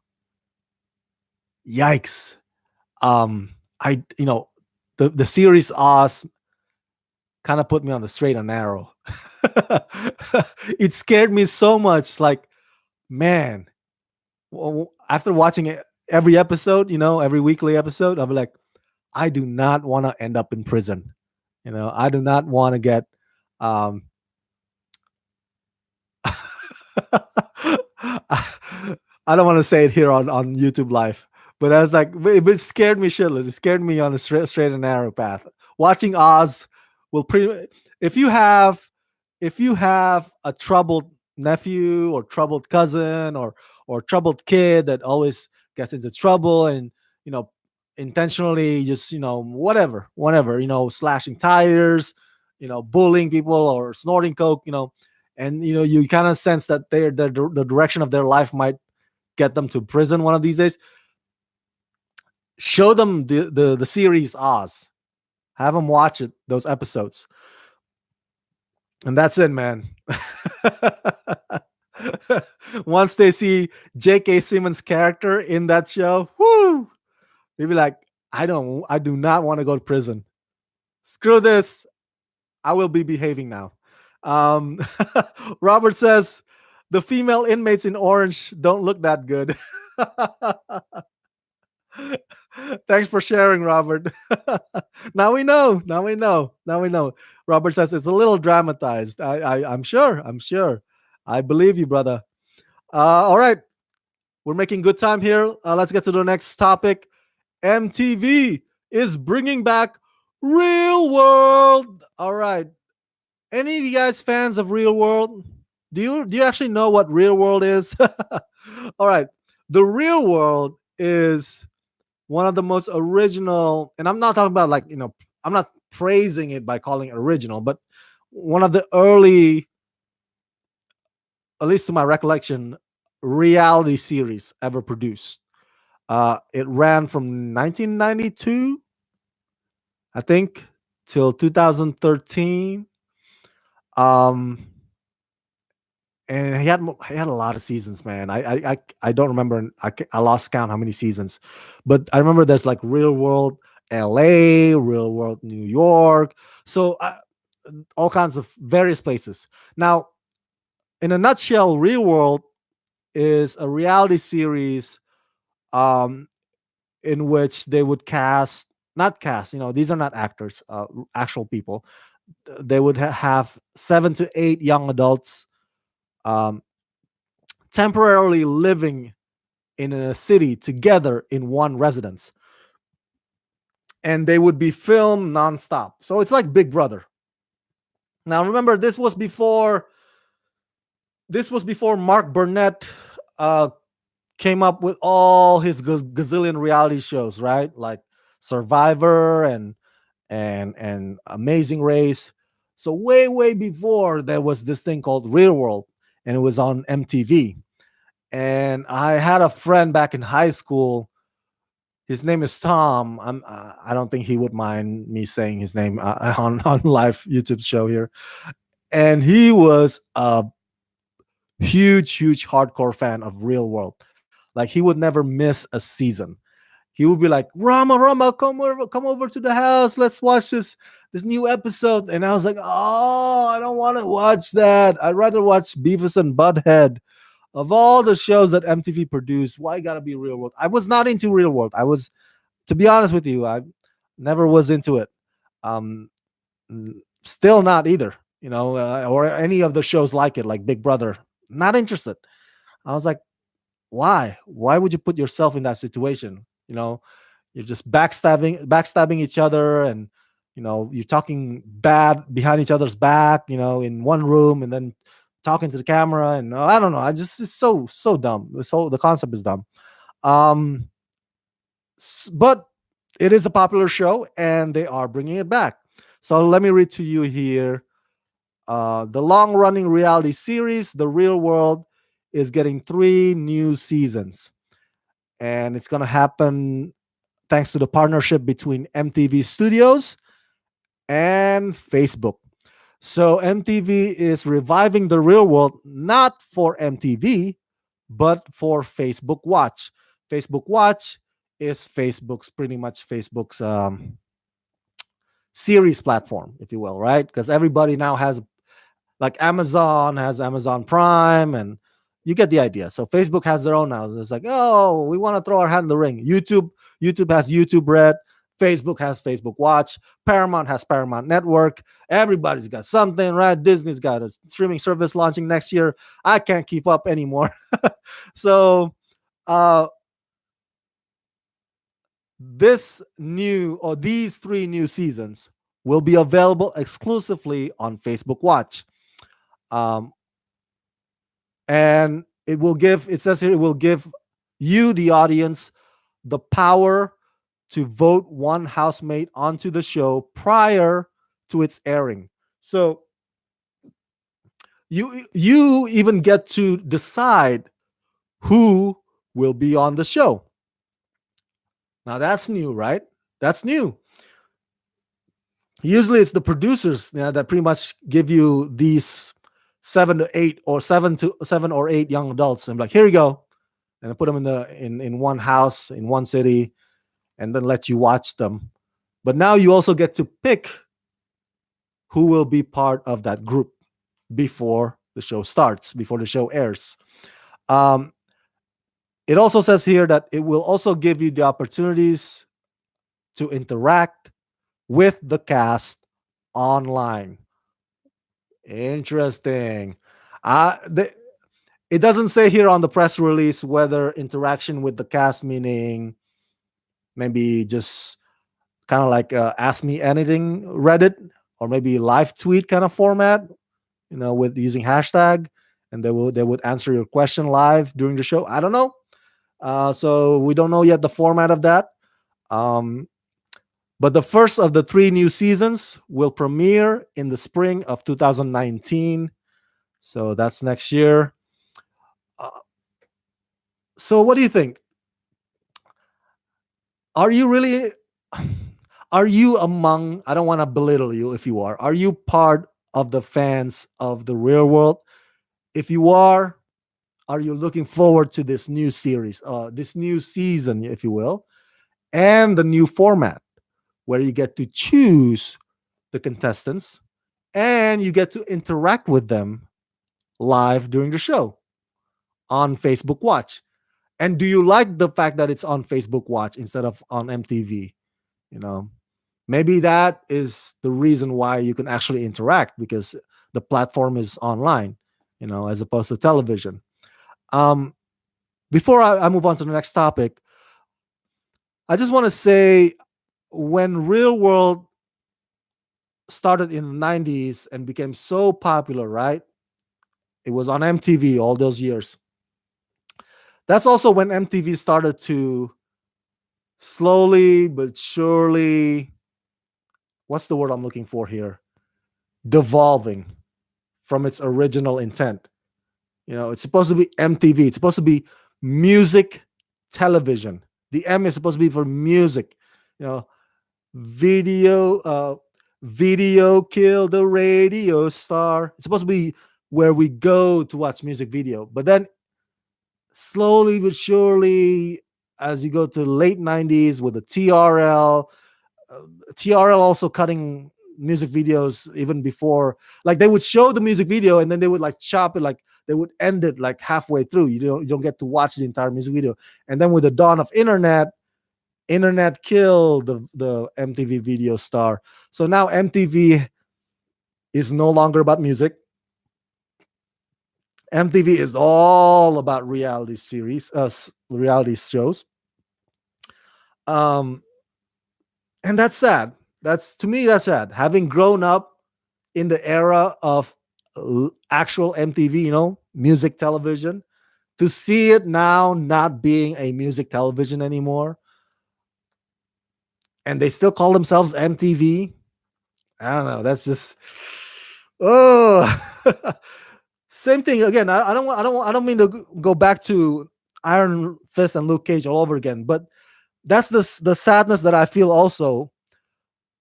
Speaker 1: yikes. I the series Oz kind of put me on the straight and narrow. It scared me so much. Like, man, after watching it every episode, every weekly episode, I'll be like, I do not want to end up in prison. I do not want to get. Um, I don't want to say it here on YouTube Live, but I was like, it scared me shitless. It scared me on a straight and narrow path. Watching Oz will pretty. If you have, if you have a troubled nephew or troubled cousin or troubled kid that always gets into trouble and you know intentionally just whatever slashing tires, bullying people or snorting coke, and you kind of sense that the direction of their life might get them to prison one of these days. Show them the series Oz. Have them watch it, those episodes, and that's it, man. Once they see J.K. Simmons' character in that show, whoo, they'll be like, I do not want to go to prison. Screw this. I will be behaving now. Um, Robert says the female inmates in Orange don't look that good. Thanks for sharing, Robert. Now we know. Now we know. Now we know. Robert says it's a little dramatized. I'm sure. I'm sure. I believe you, brother. All right. We're making good time here. Let's get to the next topic. MTV is bringing back Real World. All right. Any of you guys fans of Real World? Do you actually know what Real World is? All right. The Real World is one of the most original, and I'm not talking about like, I'm not praising it by calling it original, but one of the early, at least to my recollection, reality series ever produced. It ran from 1992, I think, till 2013. Um, and he had a lot of seasons, man. I don't remember. I lost count how many seasons, but I remember there's like Real World LA, Real World New York, so all kinds of various places. Now, in a nutshell, Real World is a reality series um, in which they would cast, not cast, these are not actors, actual people. They would have 7 to 8 young adults, um, temporarily living in a city together in one residence, and they would be filmed nonstop. So it's like Big Brother. Now remember, this was before Mark Burnett uh, came up with all his gazillion reality shows, right? Like Survivor and Amazing Race. So way before there was this thing called Real World, and it was on MTV. And I had a friend back in high school. His name is Tom. I don't think he would mind me saying his name on live YouTube show here. And he was a huge hardcore fan of Real World. Like he would never miss a season. He would be like, Rama, come over to the house. Let's watch this new episode. And I was like, oh, I don't want to watch that. I'd rather watch Beavis and Butthead. Of all the shows that MTV produced, why gotta be Real World? I was not into Real World. To be honest with you, I never was into it. Um, Still not either. Or any of the shows like it, like Big Brother. Not interested. I was like, why? Why would you put yourself in that situation? You're just backstabbing each other, and you're talking bad behind each other's back, in one room, and then talking to the camera, and I don't know. I just It's so dumb. The concept is dumb. Um, but it is a popular show, and they are bringing it back. So let me read to you here. The long running reality series, The Real World, is getting 3 new seasons. And it's going to happen thanks to the partnership between MTV Studios and Facebook. So MTV is reviving The Real World not for MTV, but for Facebook Watch. Facebook Watch is pretty much Facebook's series platform, if you will, right? Because everybody now has, like, Amazon has Amazon Prime, and you get the idea. So Facebook has their own now. It's like, oh, we want to throw our hat in the ring. YouTube has YouTube Red. Facebook has Facebook Watch. Paramount has Paramount Network. Everybody's got something, right? Disney's got a streaming service launching next year. I can't keep up anymore. So uh, these 3 new seasons will be available exclusively on Facebook Watch. Um, and it says here, it will give you, the audience, the power to vote one housemate onto the show prior to its airing. So you even get to decide who will be on the show. Now that's new, right? That's new. Usually it's the producers, that pretty much give you these 7 to 8 or 7 or 8 young adults, and like, here you go, and I put them in one house in one city, and then let you watch them. But now you also get to pick who will be part of that group before the show starts, before the show airs. Um, it also says here that it will also give you the opportunities to interact with the cast online. Interesting. Uh, the, it doesn't say here on the press release whether interaction with the cast, meaning maybe just kind of like Ask Me Anything Reddit, or maybe live tweet kind of format, with using hashtag, and they would answer your question live during the show. I don't know. So we don't know yet the format of that. Um, but the first of the 3 new seasons will premiere in the spring of 2019. So that's next year. Uh, so what do you think? Are you really are you among, I don't want to belittle you if you are you part of the fans of The Real World? If you are you looking forward to this new series, this new season, if you will, and the new format where you get to choose the contestants and you get to interact with them live during the show on Facebook Watch? And do you like the fact that it's on Facebook Watch instead of on MTV? You know, maybe that is the reason why you can actually interact, because the platform is online, as opposed to television. Um, Before I move on to the next topic, I just want to say when Real World started in the 90s and became so popular, right? It was on MTV all those years. That's also when MTV started to slowly but surely, what's the word I'm looking for here? Devolving from its original intent. It's supposed to be MTV. It's supposed to be music television. The M is supposed to be for music. You know, video, video kill the radio star. It's supposed to be where we go to watch music video. But then slowly but surely, as you go to the late 90s with the TRL, uh, TRL also cutting music videos even before, like they would show the music video and then they would like chop it, like they would end it like halfway through. You don't get to watch the entire music video. And then with the dawn of internet killed the MTV video star. So now MTV is no longer about music. MTV is all about reality shows. Um, and that's sad. That's to me that's sad. Having grown up in the era of actual MTV, music television, to see it now not being a music television anymore, and they still call themselves MTV. I don't know. That's just oh, same thing again. I don't mean to go back to Iron Fist and Luke Cage all over again, but that's the sadness that I feel also.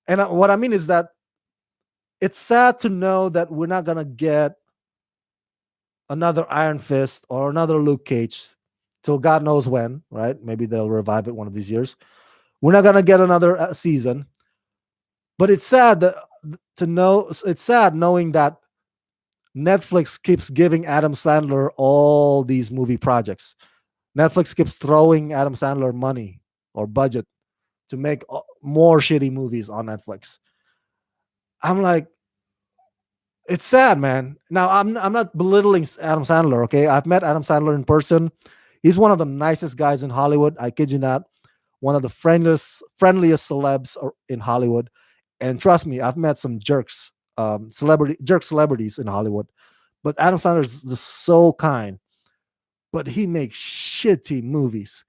Speaker 1: And what I mean is that it's sad to know that we're not gonna get another Iron Fist or another Luke Cage till God knows when, right? Maybe they'll revive it one of these years. We're not gonna get another season, but it's sad to know. It's sad knowing that Netflix keeps giving Adam Sandler all these movie projects. Netflix keeps throwing Adam Sandler money or budget to make more shitty movies on Netflix. I'm like, it's sad, man. Now I'm not belittling Adam Sandler. Okay, I've met Adam Sandler in person. He's one of the nicest guys in Hollywood. I kid you not. One of the friendliest celebs in Hollywood. And trust me, I've met some celebrities in Hollywood. But Adam Sandler is just so kind. But he makes shitty movies,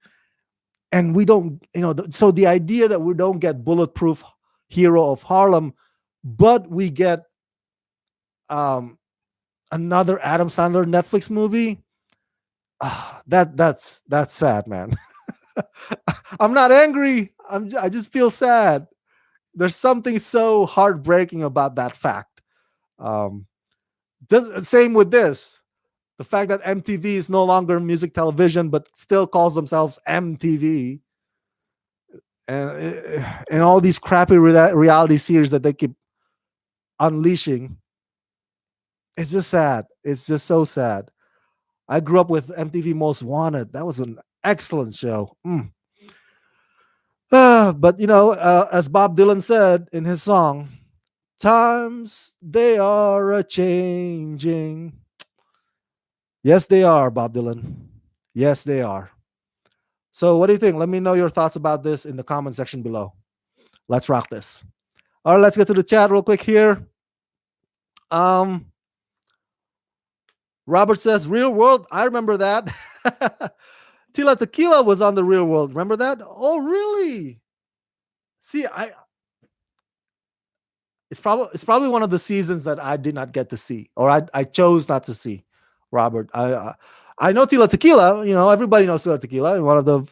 Speaker 1: and we don't, so the idea that we don't get Bulletproof Hero of Harlem, but we get um another Adam Sandler Netflix movie, that's sad, man. I'm not angry. I just feel sad. There's something so heartbreaking about that fact. Um, same with this. The fact that MTV is no longer music television, but still calls themselves MTV, and all these crappy reality series that they keep unleashing. It's just sad. It's just so sad. I grew up with MTV Most Wanted. That was an excellent show. But as Bob Dylan said in his song, times they are a changing. Yes, they are, Bob Dylan. Yes, they are. So, what do you think? Let me know your thoughts about this in the comment section below. Let's rock this. All right, let's get to the chat real quick here. Um, Robert says, "Real World." I remember that. Tila Tequila was on the Real World. Remember that? Oh, really? See, it's probably one of the seasons that I did not get to see, or I chose not to see. Robert, I know Tila Tequila. Everybody knows Tila Tequila. One of the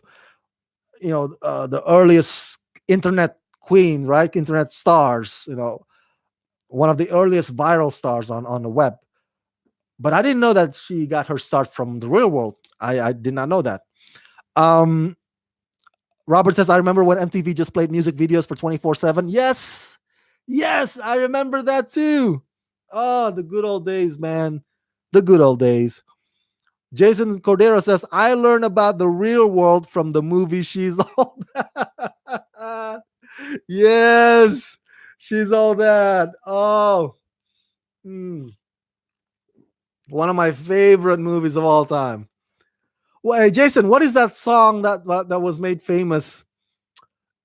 Speaker 1: earliest internet queen, right? Internet stars. One of the earliest viral stars on the web. But I didn't know that she got her start from the Real World. I did not know that. Um, Robert says, I remember when MTV just played music videos for 24/7. Yes. Yes, I remember that too. Oh, the good old days, man. The good old days. Jason Cordero says, I learned about the Real World from the movie She's All That. Yes, She's All That. Oh, one of my favorite movies of all time. Well, hey, Jason, what is that song that was made famous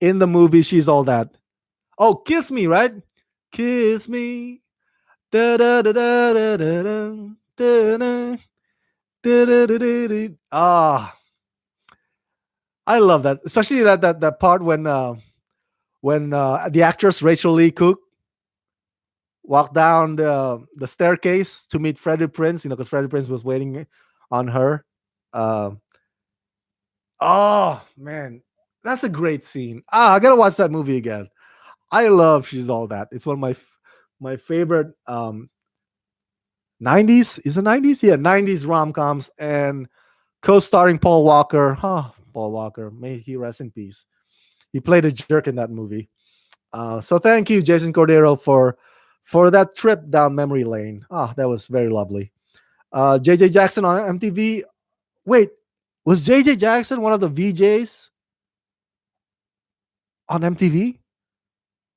Speaker 1: in the movie She's All That? Oh, Kiss Me, right? Kiss Me. Da da da da da da da da da da da. Ah, I love that, especially that part when the actress Rachel Lee Cook walked down the staircase to meet Freddie Prince. You know, because Freddie Prince was waiting on her. Uh, oh man, that's a great scene. Ah, I gotta watch that movie again. I love She's All That. It's one of my favorite 90s. Is it 90s? Yeah, 90s rom coms and co-starring Paul Walker. Huh, Paul Walker. May he rest in peace. He played a jerk in that movie. So thank you, Jason Cordero, for that trip down memory lane. Ah, that was very lovely. JJ Jackson on MTV. Wait, was JJ Jackson one of the VJs on MTV?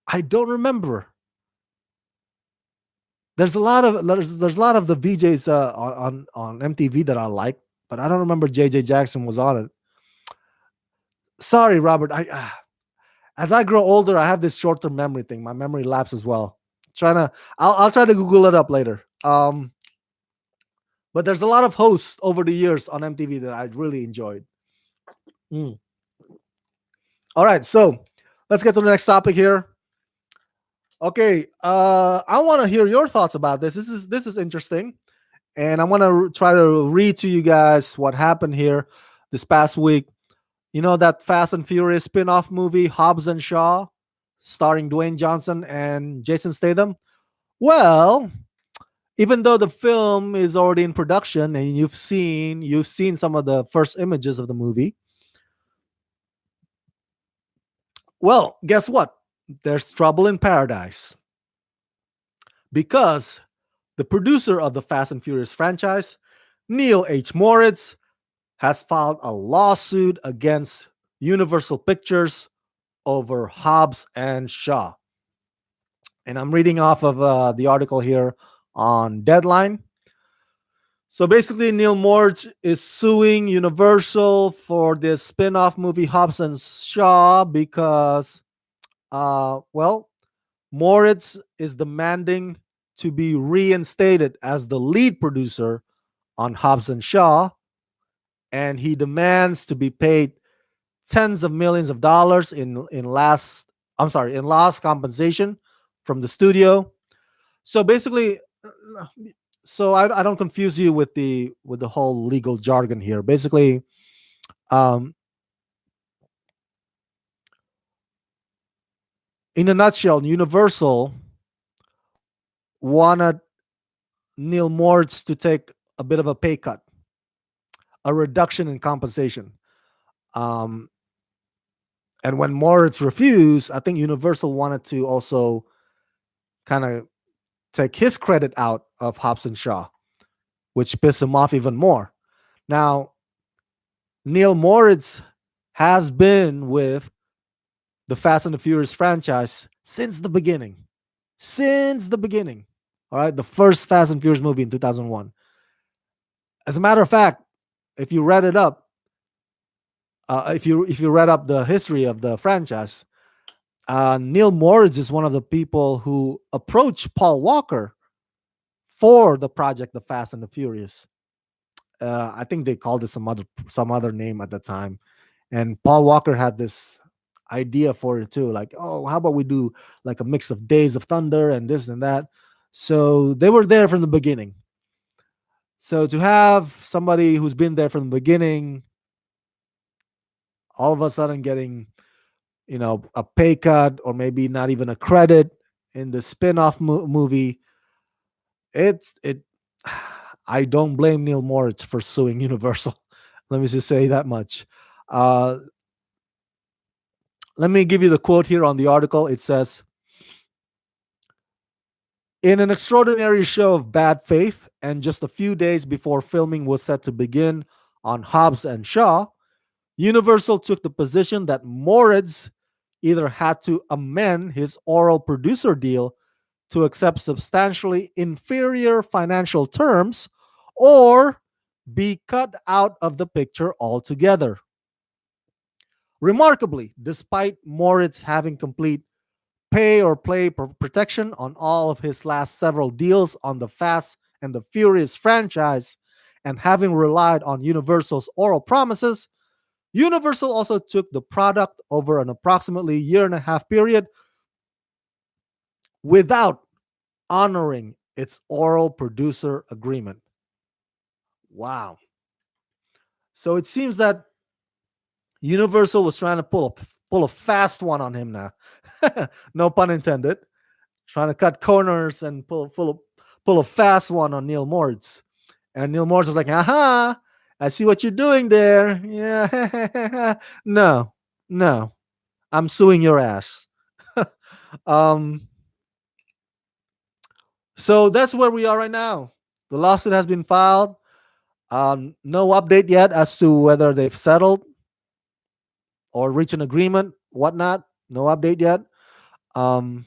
Speaker 1: I don't remember. There's a lot of the VJs on MTV that I like, but I don't remember JJ Jackson was on it. Sorry, Robert. I as I grow older, I have this short term memory thing. My memory lapses as well. I'll try to Google it up later. But there's a lot of hosts over the years on MTV that I really enjoyed. Mm. All right, so let's get to the next topic here. Okay, I want to hear your thoughts about this. This is interesting, and I want to try to read to you guys what happened here this past week. You know that Fast and Furious spin-off movie Hobbs and Shaw, starring Dwayne Johnson and Jason Statham. Well, even though the film is already in production and you've seen some of the first images of the movie, well, guess what? There's trouble in paradise because the producer of the Fast and Furious franchise, Neil H. Moritz, has filed a lawsuit against Universal Pictures over Hobbs and Shaw. And I'm reading off of the article here on Deadline. So basically, Neil Moritz is suing Universal for this spin off movie Hobbs and Shaw because, well, Moritz is demanding to be reinstated as the lead producer on Hobbs and Shaw, and he demands to be paid tens of millions of dollars in lost compensation from the studio. So basically, so I don't confuse you with the whole legal jargon here. Basically, um, in a nutshell, Universal wanted Neil Moritz to take a bit of a pay cut, a reduction in compensation. Um, and when Moritz refused, I think Universal wanted to also kind of take his credit out of Hobbs and Shaw, which pissed him off even more. Now, Neil Moritz has been with the Fast and the Furious franchise since the beginning. Since the beginning. All right, the first Fast and Furious movie in 2001. As a matter of fact, if you read it up, if you read up the history of the franchise, Neil Moritz is one of the people who approached Paul Walker for the project, The Fast and the Furious. I think they called it some other name at the time, and Paul Walker had this idea for it too. Like, oh, how about we do like a mix of Days of Thunder and this and that. So they were there from the beginning. So to have somebody who's been there from the beginning, all of a sudden getting, a pay cut or maybe not even a credit in the spin-off movie, it. I don't blame Neil Moritz for suing Universal. Let me just say that much. Uh, Let me give you the quote here on the article. It says, in an extraordinary show of bad faith, and just a few days before filming was set to begin on Hobbs and Shaw, Universal took the position that Moritz either had to amend his oral producer deal to accept substantially inferior financial terms, or be cut out of the picture altogether. Remarkably, despite Moritz having complete pay or play protection on all of his last several deals on the Fast and the Furious franchise, and having relied on Universal's oral promises, Universal also took the product over an approximately year and a half period without honoring its oral producer agreement. Wow. So it seems that Universal was trying to pull a fast one on him now. No pun intended. Trying to cut corners and pull a fast one on Neil Moritz. And Neil Moritz was like, aha, I see what you're doing there. Yeah. No, no. I'm suing your ass. um so that's where we are right now. The lawsuit has been filed. No update yet as to whether they've settled or reached an agreement, whatnot. No update yet. Um,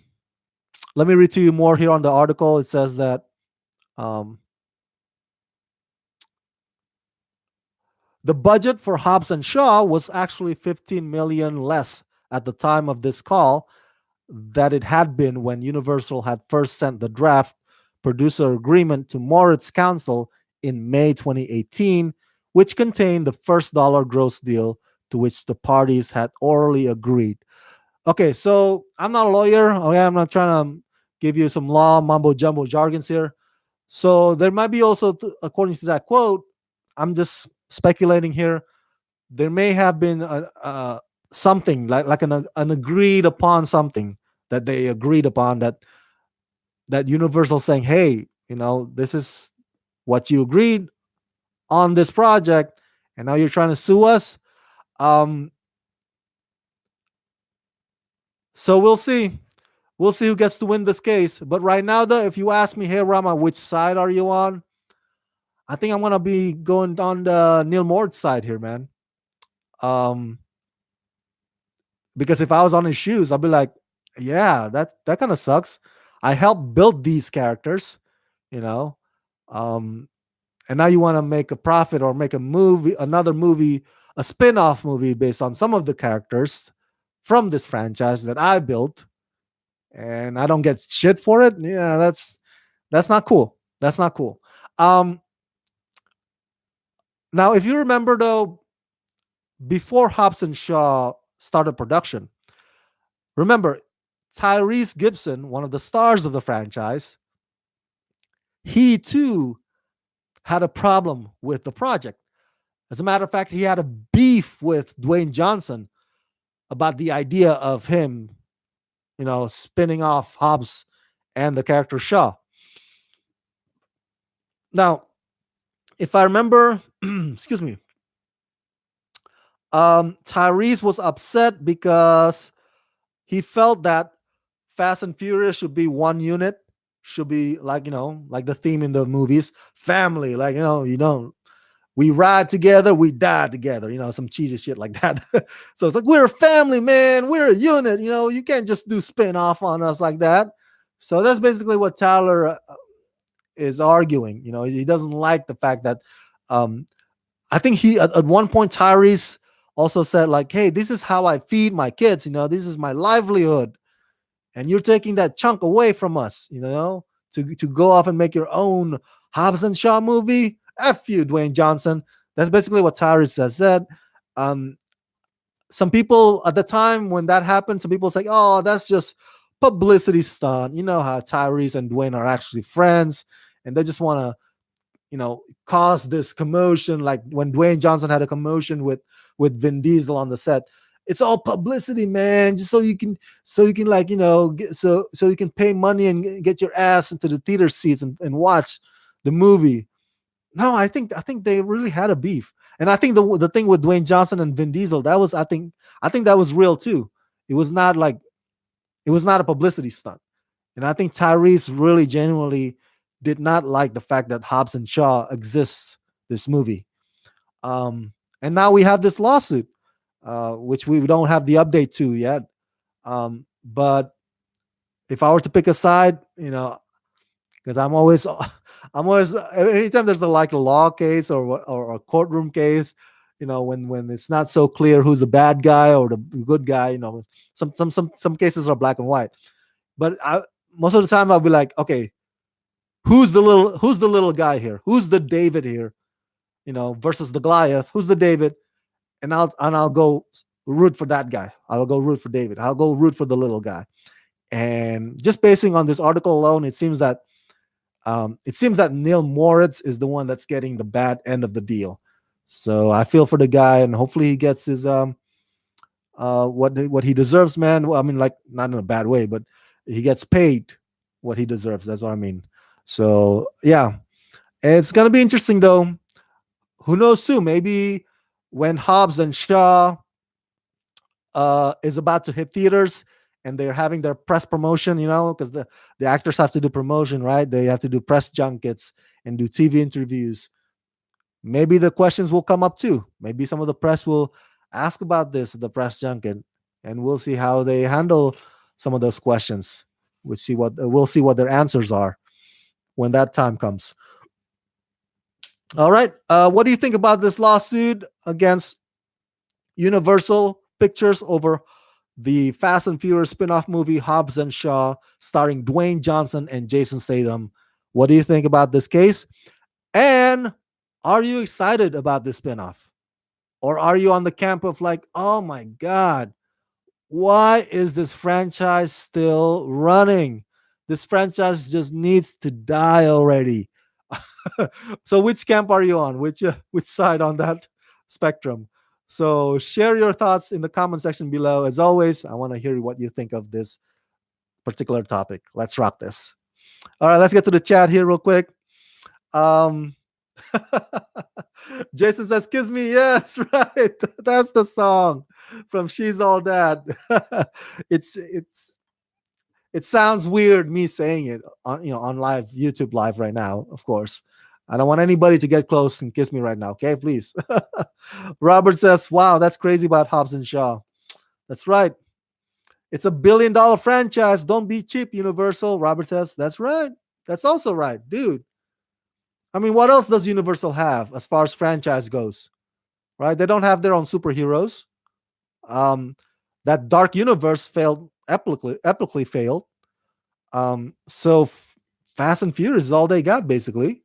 Speaker 1: Let me read to you more here on the article. It says that um, the budget for Hobbs and Shaw was actually 15 million less at the time of this call that it had been when Universal had first sent the draft producer agreement to Moritz Council in May 2018, which contained the first dollar gross deal to which the parties had orally agreed. Okay, so I'm not a lawyer. Okay, I'm not trying to give you some law mumbo jumbo jargons here. So there might be also, according to that quote, I'm just speculating here. There may have been something like an agreed upon something that they agreed upon that Universal saying, hey, this is what you agreed on this project, and now you're trying to sue us. Um, so we'll see. We'll see who gets to win this case. But right now, though, if you ask me, hey Rama, which side are you on? I think I'm gonna be going on the Neil Moritz side here, man. Um, because if I was on his shoes, I'd be like, yeah, that kind of sucks. I helped build these characters, you know. Um, and now you want to make a profit or make a movie, another movie, a spin-off movie based on some of the characters from this franchise that I built, and I don't get shit for it. Yeah, that's not cool. That's not cool. Um, Now, if you remember though, before Hobbs and Shaw started production, remember Tyrese Gibson, one of the stars of the franchise, he too had a problem with the project. As a matter of fact, he had a beef with Dwayne Johnson about the idea of him, spinning off Hobbs and the character Shaw. Now, if I remember, excuse me, Tyrese was upset because he felt that Fast and Furious should be one unit, should be like, like the theme in the movies, family, like, we ride together, we die together, some cheesy shit like that. So it's like, we're a family, man, we're a unit, you can't just do spin off on us like that. So that's basically what Tyler is arguing. He doesn't like the fact that um, I think he at one point Tyrese also said like, hey, this is how I feed my kids, this is my livelihood, and you're taking that chunk away from us, to go off and make your own Hobbs and Shaw movie. F you, Dwayne Johnson. That's basically what Tyrese has said. Um, some people at the time when that happened, some people say, oh, that's just publicity stunt. You know how Tyrese and Dwayne are actually friends, and they just want to, cause this commotion, like when Dwayne Johnson had a commotion with Vin Diesel on the set. It's all publicity, man, just so you can like, so you can pay money and get your ass into the theater seats and watch the movie. No, I think they really had a beef. And I think the thing with Dwayne Johnson and Vin Diesel, that was I think that was real too. It was not like, it was not a publicity stunt. And I think Tyrese really genuinely did not like the fact that Hobbs and Shaw exists, this movie. And now we have this lawsuit, which we don't have the update to yet. But if I were to pick a side, because I'm always anytime there's a like a law case or a courtroom case, when it's not so clear who's the bad guy or the good guy. Some cases are black and white, but most of the time I'll be like, okay, who's the little guy here? Who's the David here? Versus the Goliath. Who's the David? And I'll go root for that guy. I'll go root for David. I'll go root for the little guy. And just basing on this article alone, it seems that Neil Moritz is the one that's getting the bad end of the deal. So I feel for the guy, and hopefully he gets his what he deserves, man. Well, I mean, like, not in a bad way, but he gets paid what he deserves. That's what I mean. So yeah, it's gonna be interesting though. Who knows too? Maybe when Hobbs and Shaw is about to hit theaters and they're having their press promotion, because the actors have to do promotion, right? They have to do press junkets and do TV interviews. Maybe the questions will come up too. Maybe some of the press will ask about this at the press junket, and we'll see how they handle some of those questions. We'll see what their answers are when that time comes. All right. What do you think about this lawsuit against Universal Pictures over the Fast and Furious spin-off movie Hobbs and Shaw, starring Dwayne Johnson and Jason Statham? What do you think about this case? And are you excited about this spin-off? Or are you on the camp of like, oh my God, why is this franchise still running? This franchise just needs to die already. So which camp are you on? Which side on that spectrum? So share your thoughts in the comment section below. As always, I want to hear what you think of this particular topic. Let's rock this. All right, let's get to the chat here real quick. Um, Jason says, "Kiss me." Yes, right. That's the song from "She's All That." It's it sounds weird me saying it on live YouTube live right now. Of course, I don't want anybody to get close and kiss me right now. Okay, please. Robert says, "Wow, that's crazy about Hobbs and Shaw." That's right. It's $1 billion franchise. Don't be cheap, Universal. Robert says, "That's right. That's also right, dude." I mean, what else does Universal have as far as franchise goes? Right? They don't have their own superheroes. Um, that Dark Universe failed epically failed. So Fast and Furious is all they got basically.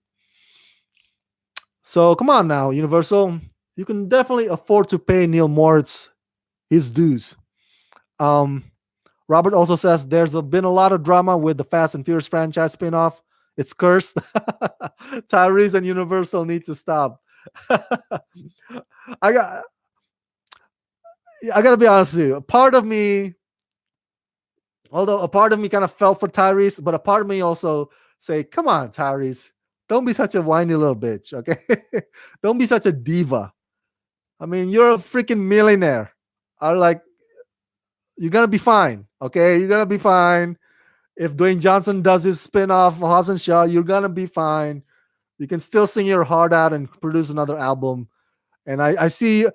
Speaker 1: So come on now, Universal, you can definitely afford to pay Neil Moritz his dues. Um, Robert also says been a lot of drama with the Fast and Furious franchise spinoff. It's cursed. Tyrese and Universal need to stop. I got. I gotta be honest with you. A part of me kind of felt for Tyrese, but a part of me also say, "Come on, Tyrese, don't be such a whiny little bitch, okay? Don't be such a diva. I mean, you're a freaking millionaire. I like you're gonna be fine, okay? You're gonna be fine. If Dwayne Johnson does his spin-off of Hobbs and Shaw, you're gonna be fine. You can still sing your heart out and produce another album. And I see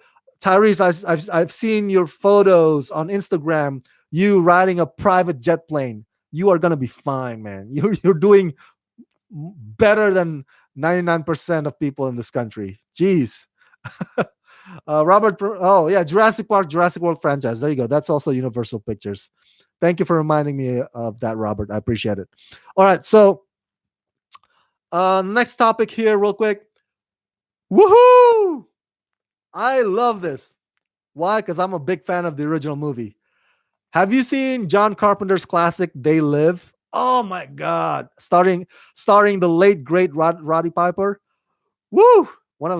Speaker 1: Tyrese. I've seen your photos on Instagram. You riding a private jet plane. You are gonna be fine, man. You're doing better than 99% of people in this country. Jeez. Robert. Oh yeah, Jurassic Park, Jurassic World franchise. There you go. That's also Universal Pictures. Thank you for reminding me of that, Robert. I appreciate it. All right, so next topic here, real quick. Woohoo! I love this. Why? Because I'm a big fan of the original movie. Have you seen John Carpenter's classic They Live? Oh my God! Starring the late great Roddy Piper. Woo! One of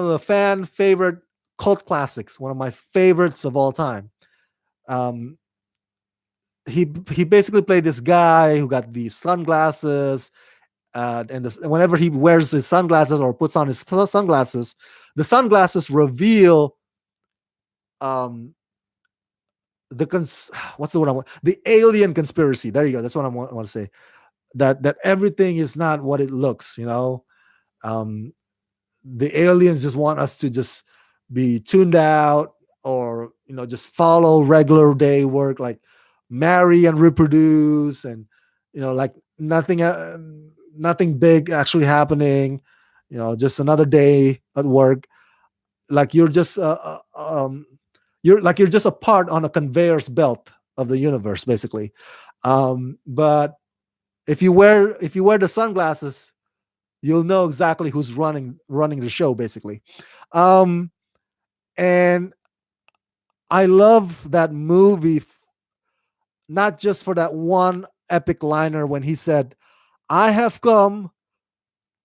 Speaker 1: the fan favorite cult classics. One of my favorites of all time. Um, he basically played this guy who got these sunglasses, whenever he wears his sunglasses or puts on his sunglasses, the sunglasses reveal um what's the word I want? The alien conspiracy. There you go. That's what I want to say. That everything is not what it looks. Um, the aliens just want us to just be tuned out, or just follow regular day work, like marry and reproduce, and like nothing. nothing big actually happening. Just another day at work. Like you're just a part on a conveyor's belt of the universe, basically. But if you wear the sunglasses, you'll know exactly who's running the show, basically. Um, and I love that movie, not just for that one epic liner when he said, "I have come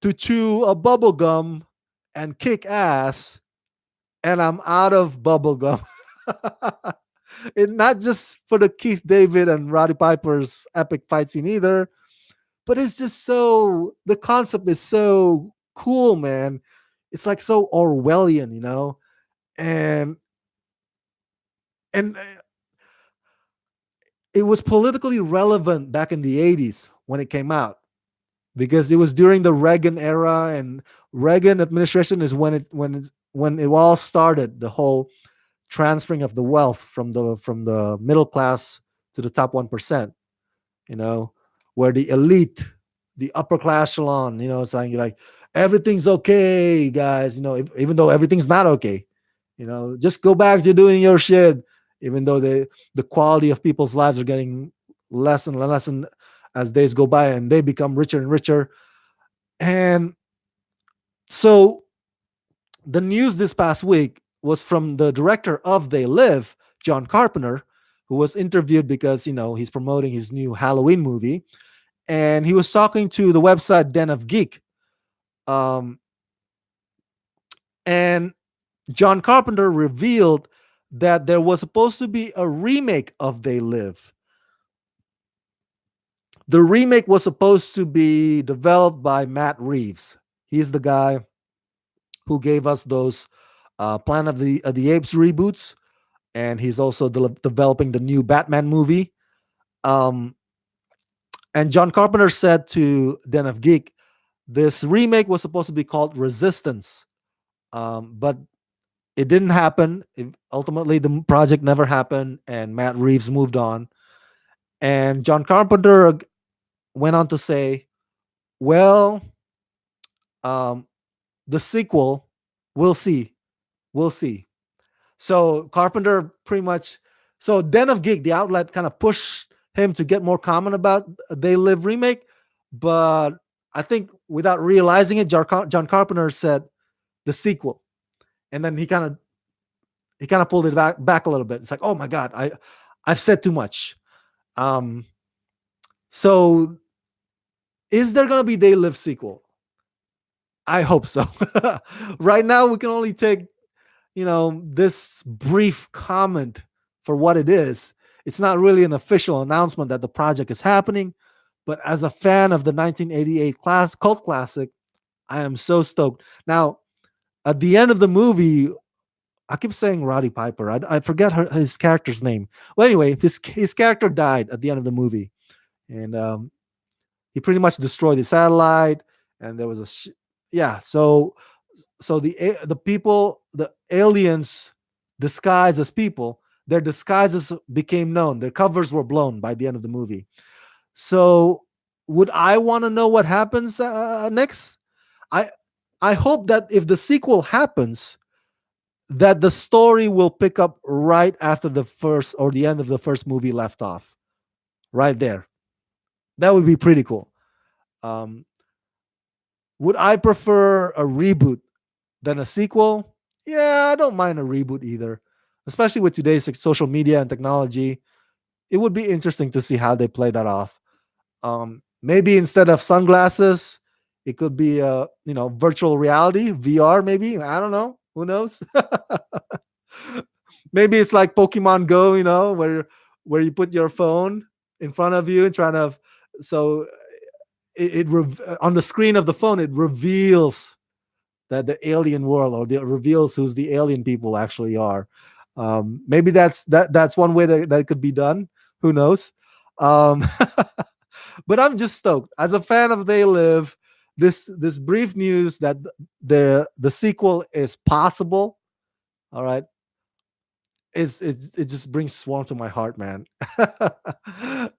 Speaker 1: to chew a bubble gum and kick ass, and I'm out of bubble gum." It not just for the Keith David and Roddy Piper's epic fight scene either, but it's just so the concept is so cool, man. It's like so Orwellian, and and it was politically relevant back in the 80s when it came out, because it was during the Reagan era, and Reagan administration is when it all started, the whole transferring of the wealth from the middle class to the top 1%, you know, where the elite, the upper class echelon, saying like everything's okay, guys, even though everything's not okay, just go back to doing your shit, even though the quality of people's lives are getting less and less and as days go by and they become richer and richer. And so the news this past week was from the director of They Live, John Carpenter, who was interviewed because he's promoting his new Halloween movie, and he was talking to the website Den of Geek. Um, and John Carpenter revealed that there was supposed to be a remake of They Live. The remake was supposed to be developed by Matt Reeves. He's the guy who gave us those Planet of the Apes reboots, and he's also developing the new Batman movie. Um, and John Carpenter said to Den of Geek, this remake was supposed to be called Resistance, but it didn't happen. Ultimately, the project never happened, and Matt Reeves moved on. And John Carpenter went on to say, "Well, um, the sequel, we'll see, we'll see." So Carpenter pretty much, so Den of Geek, the outlet, kind of pushed him to get more comment about They Live remake, but I think without realizing it, John Carpenter said the sequel, and then he kind of pulled it back a little bit. It's like, oh my god, I've said too much. Um, so is there gonna be They Live sequel? I hope so. Right now, we can only take this brief comment for what it is. It's not really an official announcement that the project is happening, but as a fan of the 1988 cult classic, I am so stoked. Now, at the end of the movie, I keep saying Roddy Piper. I forget his character's name. Well, anyway, his character died at the end of the movie, and he pretty much destroyed the satellite. And there was yeah. So the people, the aliens, disguised as people, their disguises became known. Their covers were blown by the end of the movie. So would I want to know what happens next? I I hope that if the sequel happens, that the story will pick up right after the first or the end of the first movie left off. Right there. That would be pretty cool. Um, would I prefer a reboot than a sequel? Yeah, I don't mind a reboot either. Especially with today's social media and technology, it would be interesting to see how they play that off. Maybe instead of sunglasses, it could be virtual reality, VR. Maybe, I don't know. Who knows? Maybe it's like Pokemon Go, where you put your phone in front of you and trying to, so on the screen of the phone it reveals that the alien world, or it reveals who's the alien people actually are. Maybe that's one way that it could be done. Who knows? Um, but I'm just stoked as a fan of They Live. This brief news that the sequel is possible. All right, it just brings warmth to my heart, man.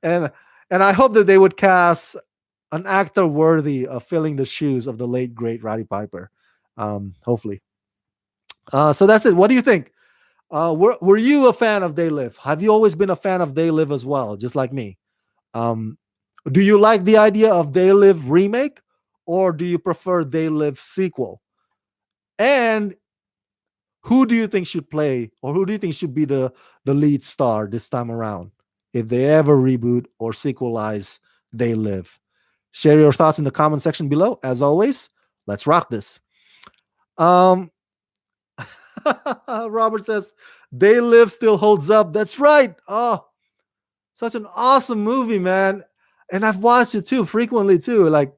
Speaker 1: and and I hope that they would cast. an actor worthy of filling the shoes of the late great Roddy Piper. Hopefully. So that's it. What do you think? Were you a fan of They Live? Have you always been a fan of They Live as well, just like me? Um, do you like the idea of They Live remake, or do you prefer They Live sequel? And who do you think should play, or who do you think should be the lead star this time around, if they ever reboot or sequelize They Live? Share your thoughts in the comment section below. As always, let's rock this. Um, Robert says, They Live still holds up. That's right. Oh, such an awesome movie, man. And I've watched it too frequently too. Like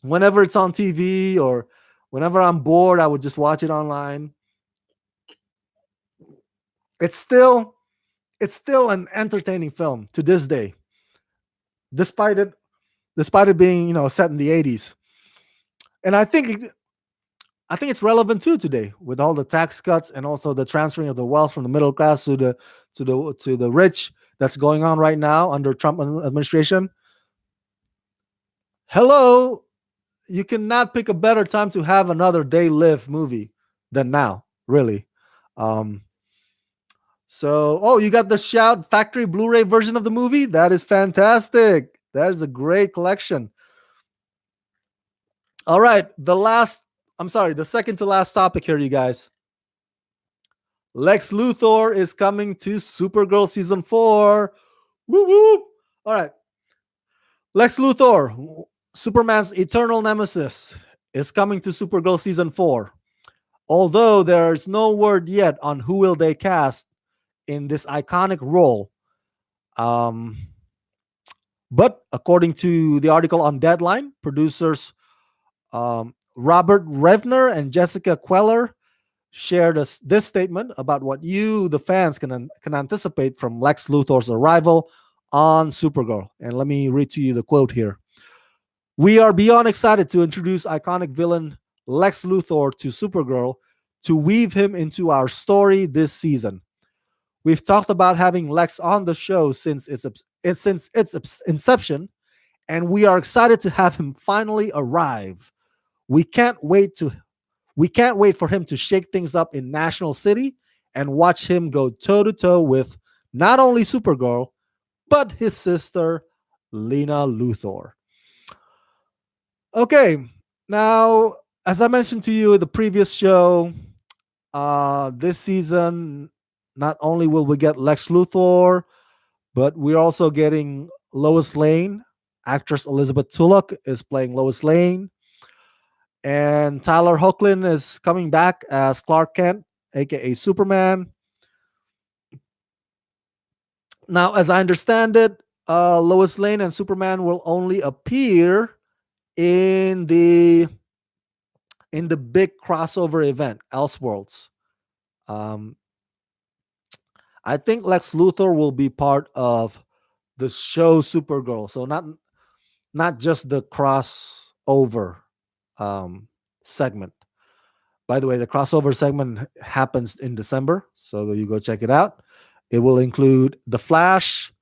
Speaker 1: whenever it's on TV or whenever I'm bored, I would just watch it online. It's still it's still an entertaining film to this day, despite it being set in the 80s. And I think it's relevant too today with all the tax cuts and also the transferring of the wealth from the middle class to the rich that's going on right now under Trump administration. Hello, you cannot pick a better time to have another Day Live movie than now, really. Um, oh, you got the Shout Factory Blu-ray version of the movie? That is fantastic. That is a great collection. All right, the second to last topic here, you guys. Lex Luthor is coming to Supergirl season 4. Woo woo. All right. Lex Luthor, Superman's eternal nemesis, is coming to Supergirl season 4. Although there's no word yet on who will they cast in this iconic role. Um, but according to the article on Deadline, producers Robert Revner and Jessica Queller shared this statement about what you, the fans, can anticipate from Lex Luthor's arrival on Supergirl. And let me read to you the quote here. We are beyond excited to introduce iconic villain Lex Luthor to Supergirl to weave him into our story this season. We've talked about having Lex on the show since its inception, and we are excited to have him finally arrive. We can't wait to we can't wait for him to shake things up in National City and watch him go toe to toe with not only Supergirl, but his sister, Lena Luthor. Okay, now, as I mentioned to you in the previous show, this season, not only will we get Lex Luthor, but we're also getting Lois Lane. Actress Elizabeth Tulloch is playing Lois Lane. And Tyler Hoechlin is coming back as Clark Kent, aka Superman. Now, as I understand it, Lois Lane and Superman will only appear in the big crossover event, Elseworlds. Um, I think Lex Luthor will be part of the show Supergirl, so not just the crossover um, segment. By the way, the crossover segment happens in December, so you go check it out. It will include The Flash,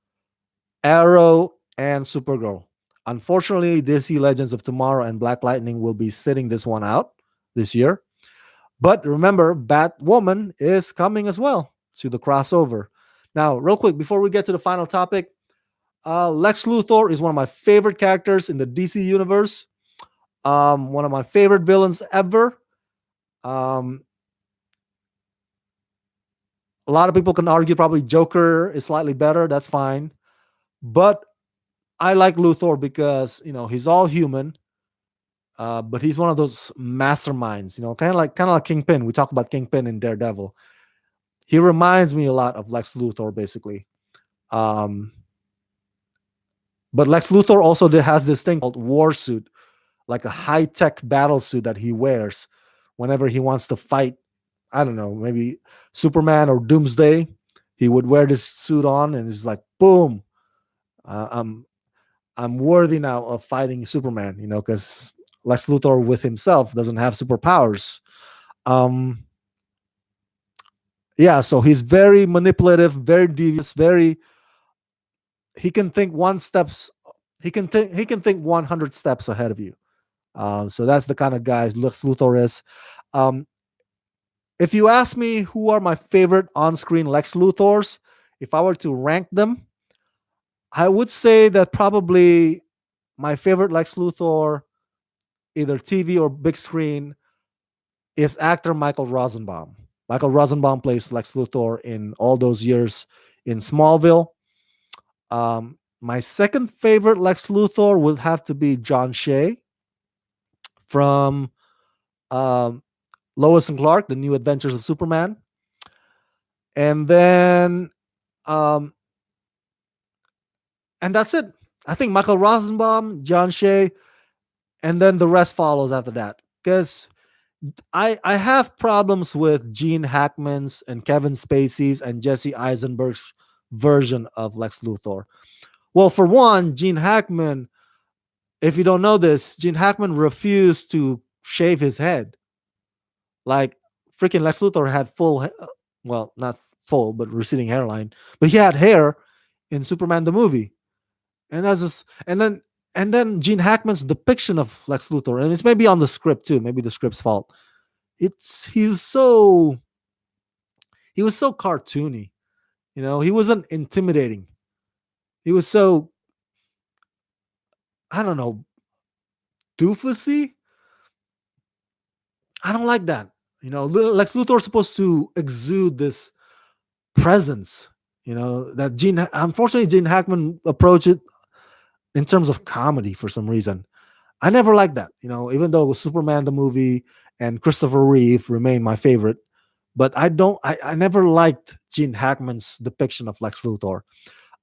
Speaker 1: Arrow, and Supergirl. Unfortunately, DC Legends of Tomorrow and Black Lightning will be sitting this one out this year. But remember, Batwoman is coming as well to the crossover. Now, real quick, before we get to the final topic, Lex Luthor is one of my favorite characters in the DC universe. One of my favorite villains ever. Um, a lot of people can argue probably Joker is slightly better. That's fine. But I like Luthor because he's all human, but he's one of those masterminds. Kind of like Kingpin. We talked about Kingpin in Daredevil. He reminds me a lot of Lex Luthor, basically. Um, but Lex Luthor also has this thing called War Suit, like a high tech battle suit that he wears whenever he wants to fight. I don't know, maybe Superman or Doomsday. He would wear this suit on, and it's like, boom, uh, I'm I'm worthy now of fighting Superman. Because Lex Luthor with himself doesn't have superpowers. Um, yeah, so he's very manipulative, very devious, very. He can think one steps. He can think 100 steps ahead of you. So that's the kind of guy Lex Luthor is. Um, if you ask me who are my favorite on-screen Lex Luthors, if I were to rank them, I would say that probably my favorite Lex Luthor, either TV or big screen, is actor Michael Rosenbaum. Michael Rosenbaum plays Lex Luthor in all those years in Smallville. My second favorite Lex Luthor would have to be John Shea from um, Lois and Clark, The New Adventures of Superman. And then, um, and that's it. I think Michael Rosenbaum, John Shea, and then the rest follows after that. Because I have problems with Gene Hackman's and Kevin Spacey's and Jesse Eisenberg's version of Lex Luthor. Well, for one, Gene Hackman, if you don't know this, Gene Hackman refused to shave his head. Like freaking Lex Luthor had well, not full, but receding hairline, but he had hair in Superman the movie, and that's just, and then Gene Hackman's depiction of Lex Luthor, and it's maybe on the script too, maybe the script's fault. It's he was so cartoony, he wasn't intimidating. He was so, I don't know, doofusy. I don't like that. Lex Luthor's supposed to exude this presence. That Gene. Unfortunately, Gene Hackman approached it in terms of comedy for some reason. I never liked that. Even though Superman the movie and Christopher Reeve remain my favorite, but I don't. I never liked Gene Hackman's depiction of Lex Luthor.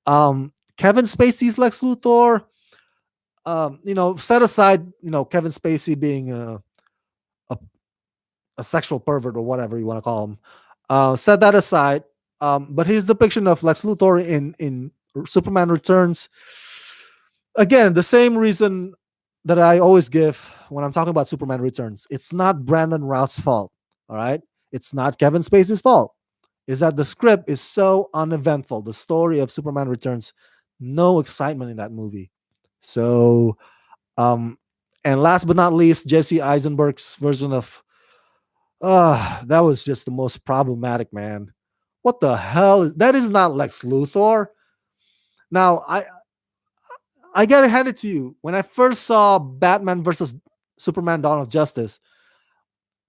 Speaker 1: Kevin Spacey's Lex Luthor. Set aside, Kevin Spacey being a a sexual pervert or whatever you want to call him. Set that aside. But his depiction of Lex Luthor in Superman Returns, again, the same reason that I always give when I'm talking about Superman Returns. It's not Brandon Routh's fault. All right, it's not Kevin Spacey's fault. Is that the script is so uneventful? The story of Superman Returns, no excitement in that movie. So, um, and last but not least, Jesse Eisenberg's version of that was just the most problematic, man. What the hell is that? Is not Lex Luthor. Now, I gotta hand it to you. When I first saw Batman versus Superman: Dawn of Justice,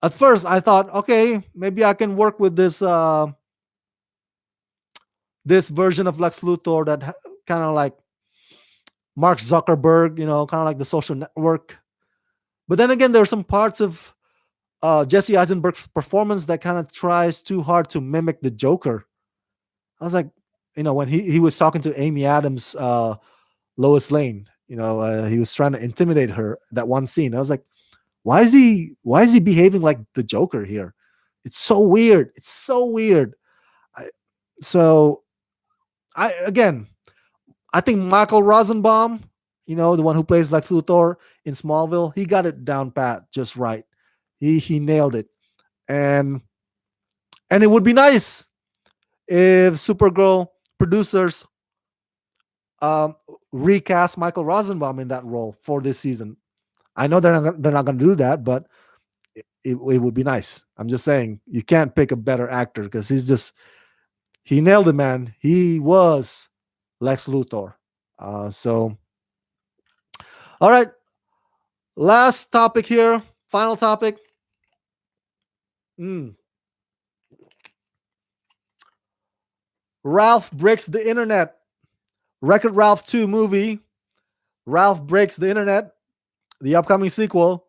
Speaker 1: at first I thought, okay, maybe I can work with this version of Lex Luthor that kind of like Mark Zuckerberg, kind of like the Social Network. But then again, there are some parts of Jesse Eisenberg's performance that kind of tries too hard to mimic the Joker. I was like, when he was talking to Amy Adams, Lois Lane, he was trying to intimidate her. That one scene, I was like, why is he behaving like the Joker here? It's so weird. It's so weird. I, so I think Michael Rosenbaum, the one who plays Lex Luthor in Smallville, he got it down pat just right. He nailed it, and it would be nice if Supergirl producers um, recast Michael Rosenbaum in that role for this season. I know they're not going to do that, but it would be nice. I'm just saying you can't pick a better actor because he nailed it, man. He was Lex Luthor. So, all right, last topic here, final topic. Mm. Ralph Breaks the Internet. Wreck-It Ralph 2 movie. Ralph Breaks the Internet, the upcoming sequel,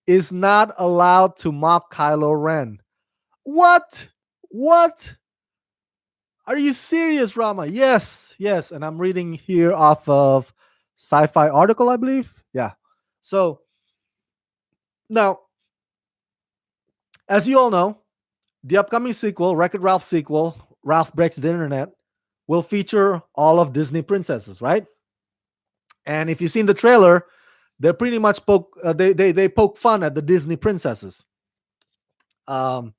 Speaker 1: is not allowed to mock Kylo Ren. What? What? Are you serious, Rama? Yes, yes. And I'm reading here off of Sci-Fi article, I believe. Yeah. So now, as you all know, the upcoming sequel, Wreck-It Ralph sequel, Ralph Breaks the Internet, will feature all of Disney princesses, right? And if you've seen the trailer, they pretty much they poke fun at the Disney princesses. Um,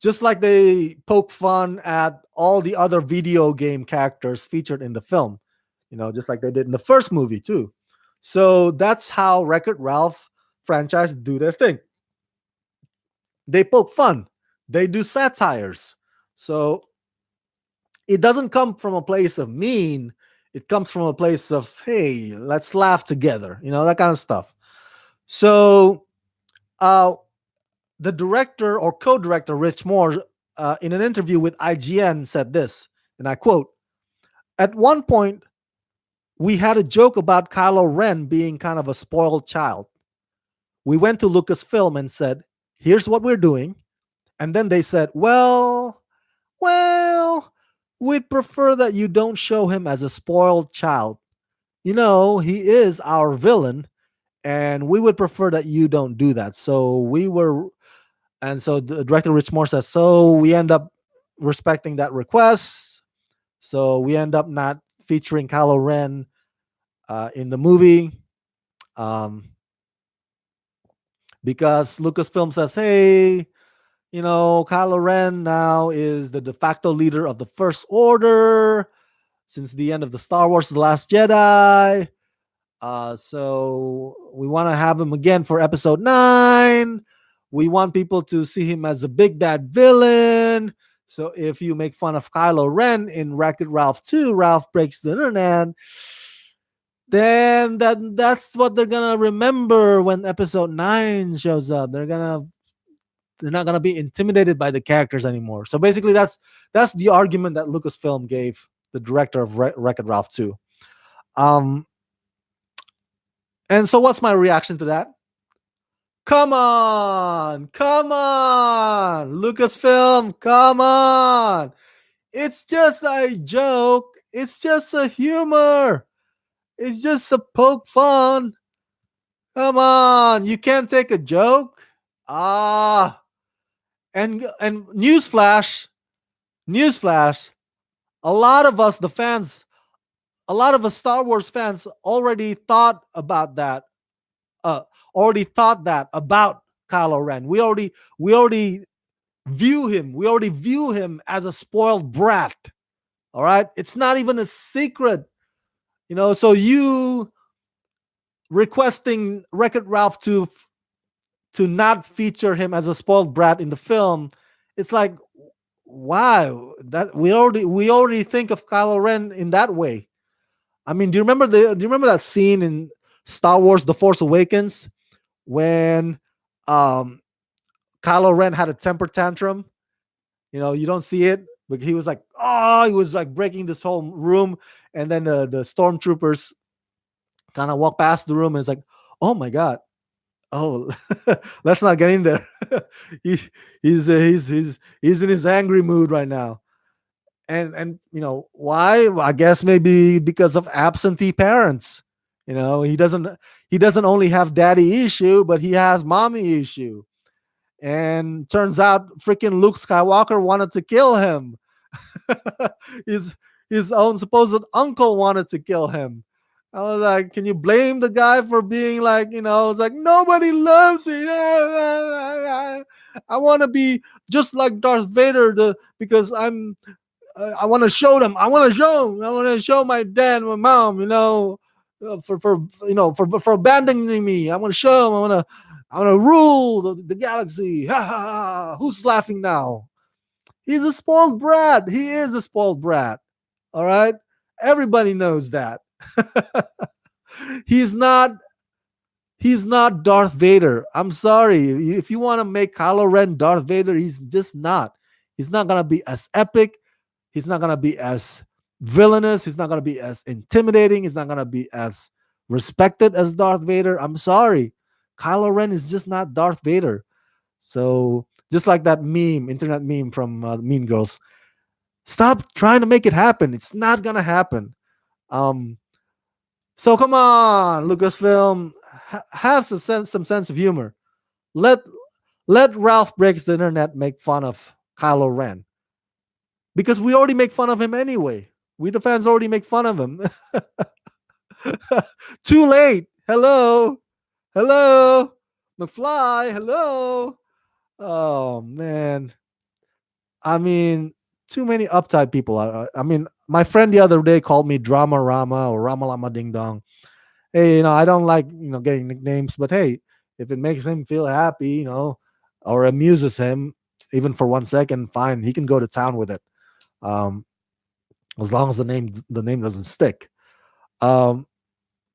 Speaker 1: just like they poke fun at all the other video game characters featured in the film. just like they did in the first movie too. So that's how Wreck-It Ralph franchise do their thing. They poke fun, they do satires. So it doesn't come from a place of mean. It comes from a place of, hey, let's laugh together, that kind of stuff. So uh, the director or co-director Rich Moore, in an interview with IGN, said this, and I quote: "At one point, we had a joke about Kylo Ren being kind of a spoiled child. We went to Lucasfilm and said, 'Here's what we're doing,' and then they said, 'Well, we'd prefer that you don't show him as a spoiled child. He is our villain, and we would prefer that you don't do that.' So we were, and so the director Rich Moore says, so we end up respecting that request. So we end up not featuring Kylo Ren in the movie, um, because Lucasfilm says, hey, Kylo Ren now is the de facto leader of the First Order since the end of the Star Wars The Last Jedi. So we want to have him again for episode 9. We want people to see him as a big bad villain. So if you make fun of Kylo Ren in Wreck-It Ralph 2, Ralph Breaks the Internet, then that's what they're gonna remember when episode 9 shows up. They're not gonna be intimidated by the characters anymore. So basically, that's the argument that Lucasfilm gave the director of Wreck-It Ralph 2. And so, what's my reaction to that? Come on, Lucasfilm, come on! It's just a joke. It's just a humor. It's just a poke fun. Come on, you can't take a joke. Ah, and newsflash. A lot of us, the fans, a lot of us Star Wars fans already thought about that. Uh, already thought that about Kylo Ren. We already view him as a spoiled brat. All right, it's not even a secret, So you requesting Wreck-It Ralph to not feature him as a spoiled brat in the film, it's like, wow, that we already think of Kylo Ren in that way. I mean, do you remember that scene in Star Wars: The Force Awakens when um Kylo Ren had a temper tantrum? You don't see it, but he was like, oh, he was like breaking this whole room, and then the stormtroopers kind of walk past the room, and it's like, oh my god, oh, let's not get in there. he, he's in his angry mood right now, and why? Well, I guess maybe because of absentee parents. He doesn't only have daddy issue, but he has mommy issue. And turns out freaking Luke Skywalker wanted to kill him. his his own supposed uncle wanted to kill him. I was like, can you blame the guy for being like, it's like nobody loves me. I want to be just like Darth Vader, because I want to show them. I want to show them. I want to show my dad and my mom, for abandoning me. I want to show them. I want to rule the galaxy. Ha ha ha! Who's laughing now? He's a spoiled brat. He is a spoiled brat. All right, everybody knows that. he's not. He's not Darth Vader. I'm sorry. If you want to make Kylo Ren Darth Vader, he's just not. He's not gonna be as epic. He's not gonna be as villainous. He's not gonna be as intimidating. He's not gonna be as respected as Darth Vader. I'm sorry. Kylo Ren is just not Darth Vader. So just like that internet meme from Mean Girls, stop trying to make it happen. It's not gonna happen. Um, so come on, Lucasfilm, have some sense of humor. Let let Ralph Breaks the Internet make fun of Kylo Ren, because we already make fun of him anyway. We the fans already make fun of him. Too late. Hello, McFly. Hello. Oh man. I mean, too many uptight people. I mean, My friend the other day called me Drama Rama or Rama Lama Ding Dong. Hey, I don't like getting nicknames, but hey, if it makes him feel happy, or amuses him, even for 1 second, fine, he can go to town with it. Um, as long as the name doesn't stick. Um,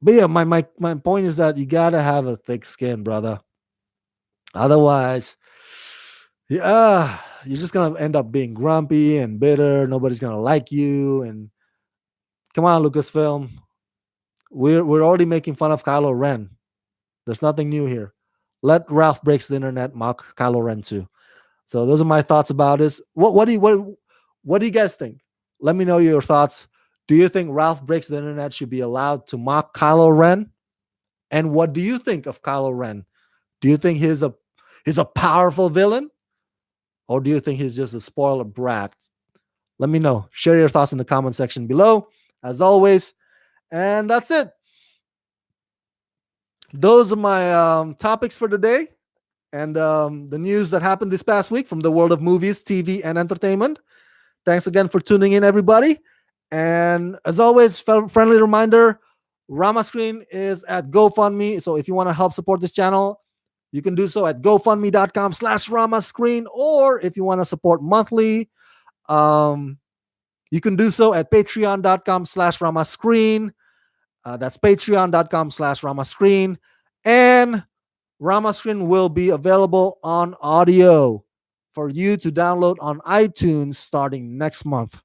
Speaker 1: but yeah, my point is that you gotta have a thick skin, brother. Otherwise, yeah, you're just gonna end up being grumpy and bitter. Nobody's gonna like you. And come on, Lucasfilm, we're already making fun of Kylo Ren. There's nothing new here. Let Ralph Breaks the Internet mock Kylo Ren too. So those are my thoughts about this. What do you guys think? Let me know your thoughts. Do you think Ralph Breaks the Internet should be allowed to mock Kylo Ren? And what do you think of Kylo Ren? Do you think he's a powerful villain, or do you think he's just a spoiled brat? Let me know. Share your thoughts in the comment section below, as always. And that's it. Those are my topics for today, and the news that happened this past week from the world of movies, TV, and entertainment. Thanks again for tuning in, everybody. And as always, friendly reminder, Rama Screen is at GoFundMe. So if you want to help support this channel, you can do so at gofundme.com/Rama Screen. Or if you want to support monthly, um, you can do so at patreon.com/Rama Screen. That's patreon.com/Rama Screen. And Rama Screen will be available on audio for you to download on iTunes starting next month.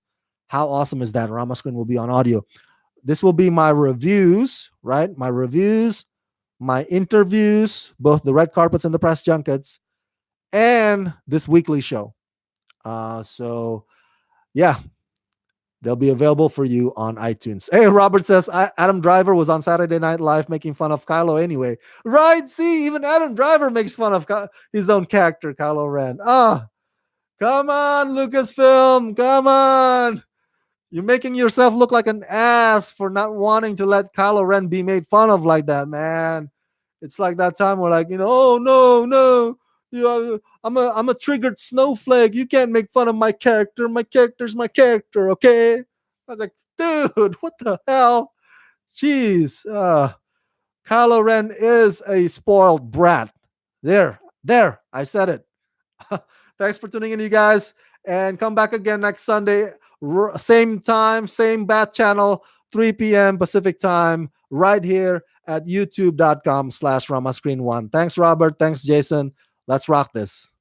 Speaker 1: How awesome is that? Rama Screen will be on audio. This will be my reviews, right? My reviews, my interviews, both the red carpets and the press junkets, and this weekly show. So, yeah, they'll be available for you on iTunes. Hey, Robert says Adam Driver was on Saturday Night Live making fun of Kylo anyway. Right? See, even Adam Driver makes fun of his own character, Kylo Ren. Come on, Lucasfilm. Come on. You're making yourself look like an ass for not wanting to let Kylo Ren be made fun of like that, man. It's like that time where, like, oh no, no, I'm a triggered snowflake. You can't make fun of my character. My character's my character, okay? I was like, dude, what the hell? Jeez, Kylo Ren is a spoiled brat. There, I said it. Thanks for tuning in, you guys, and come back again next Sunday, same time, same bat channel, 3 p.m. Pacific time, right here at youtube.com/Ramascreen1. Thanks, Robert. Thanks, Jason. Let's rock this.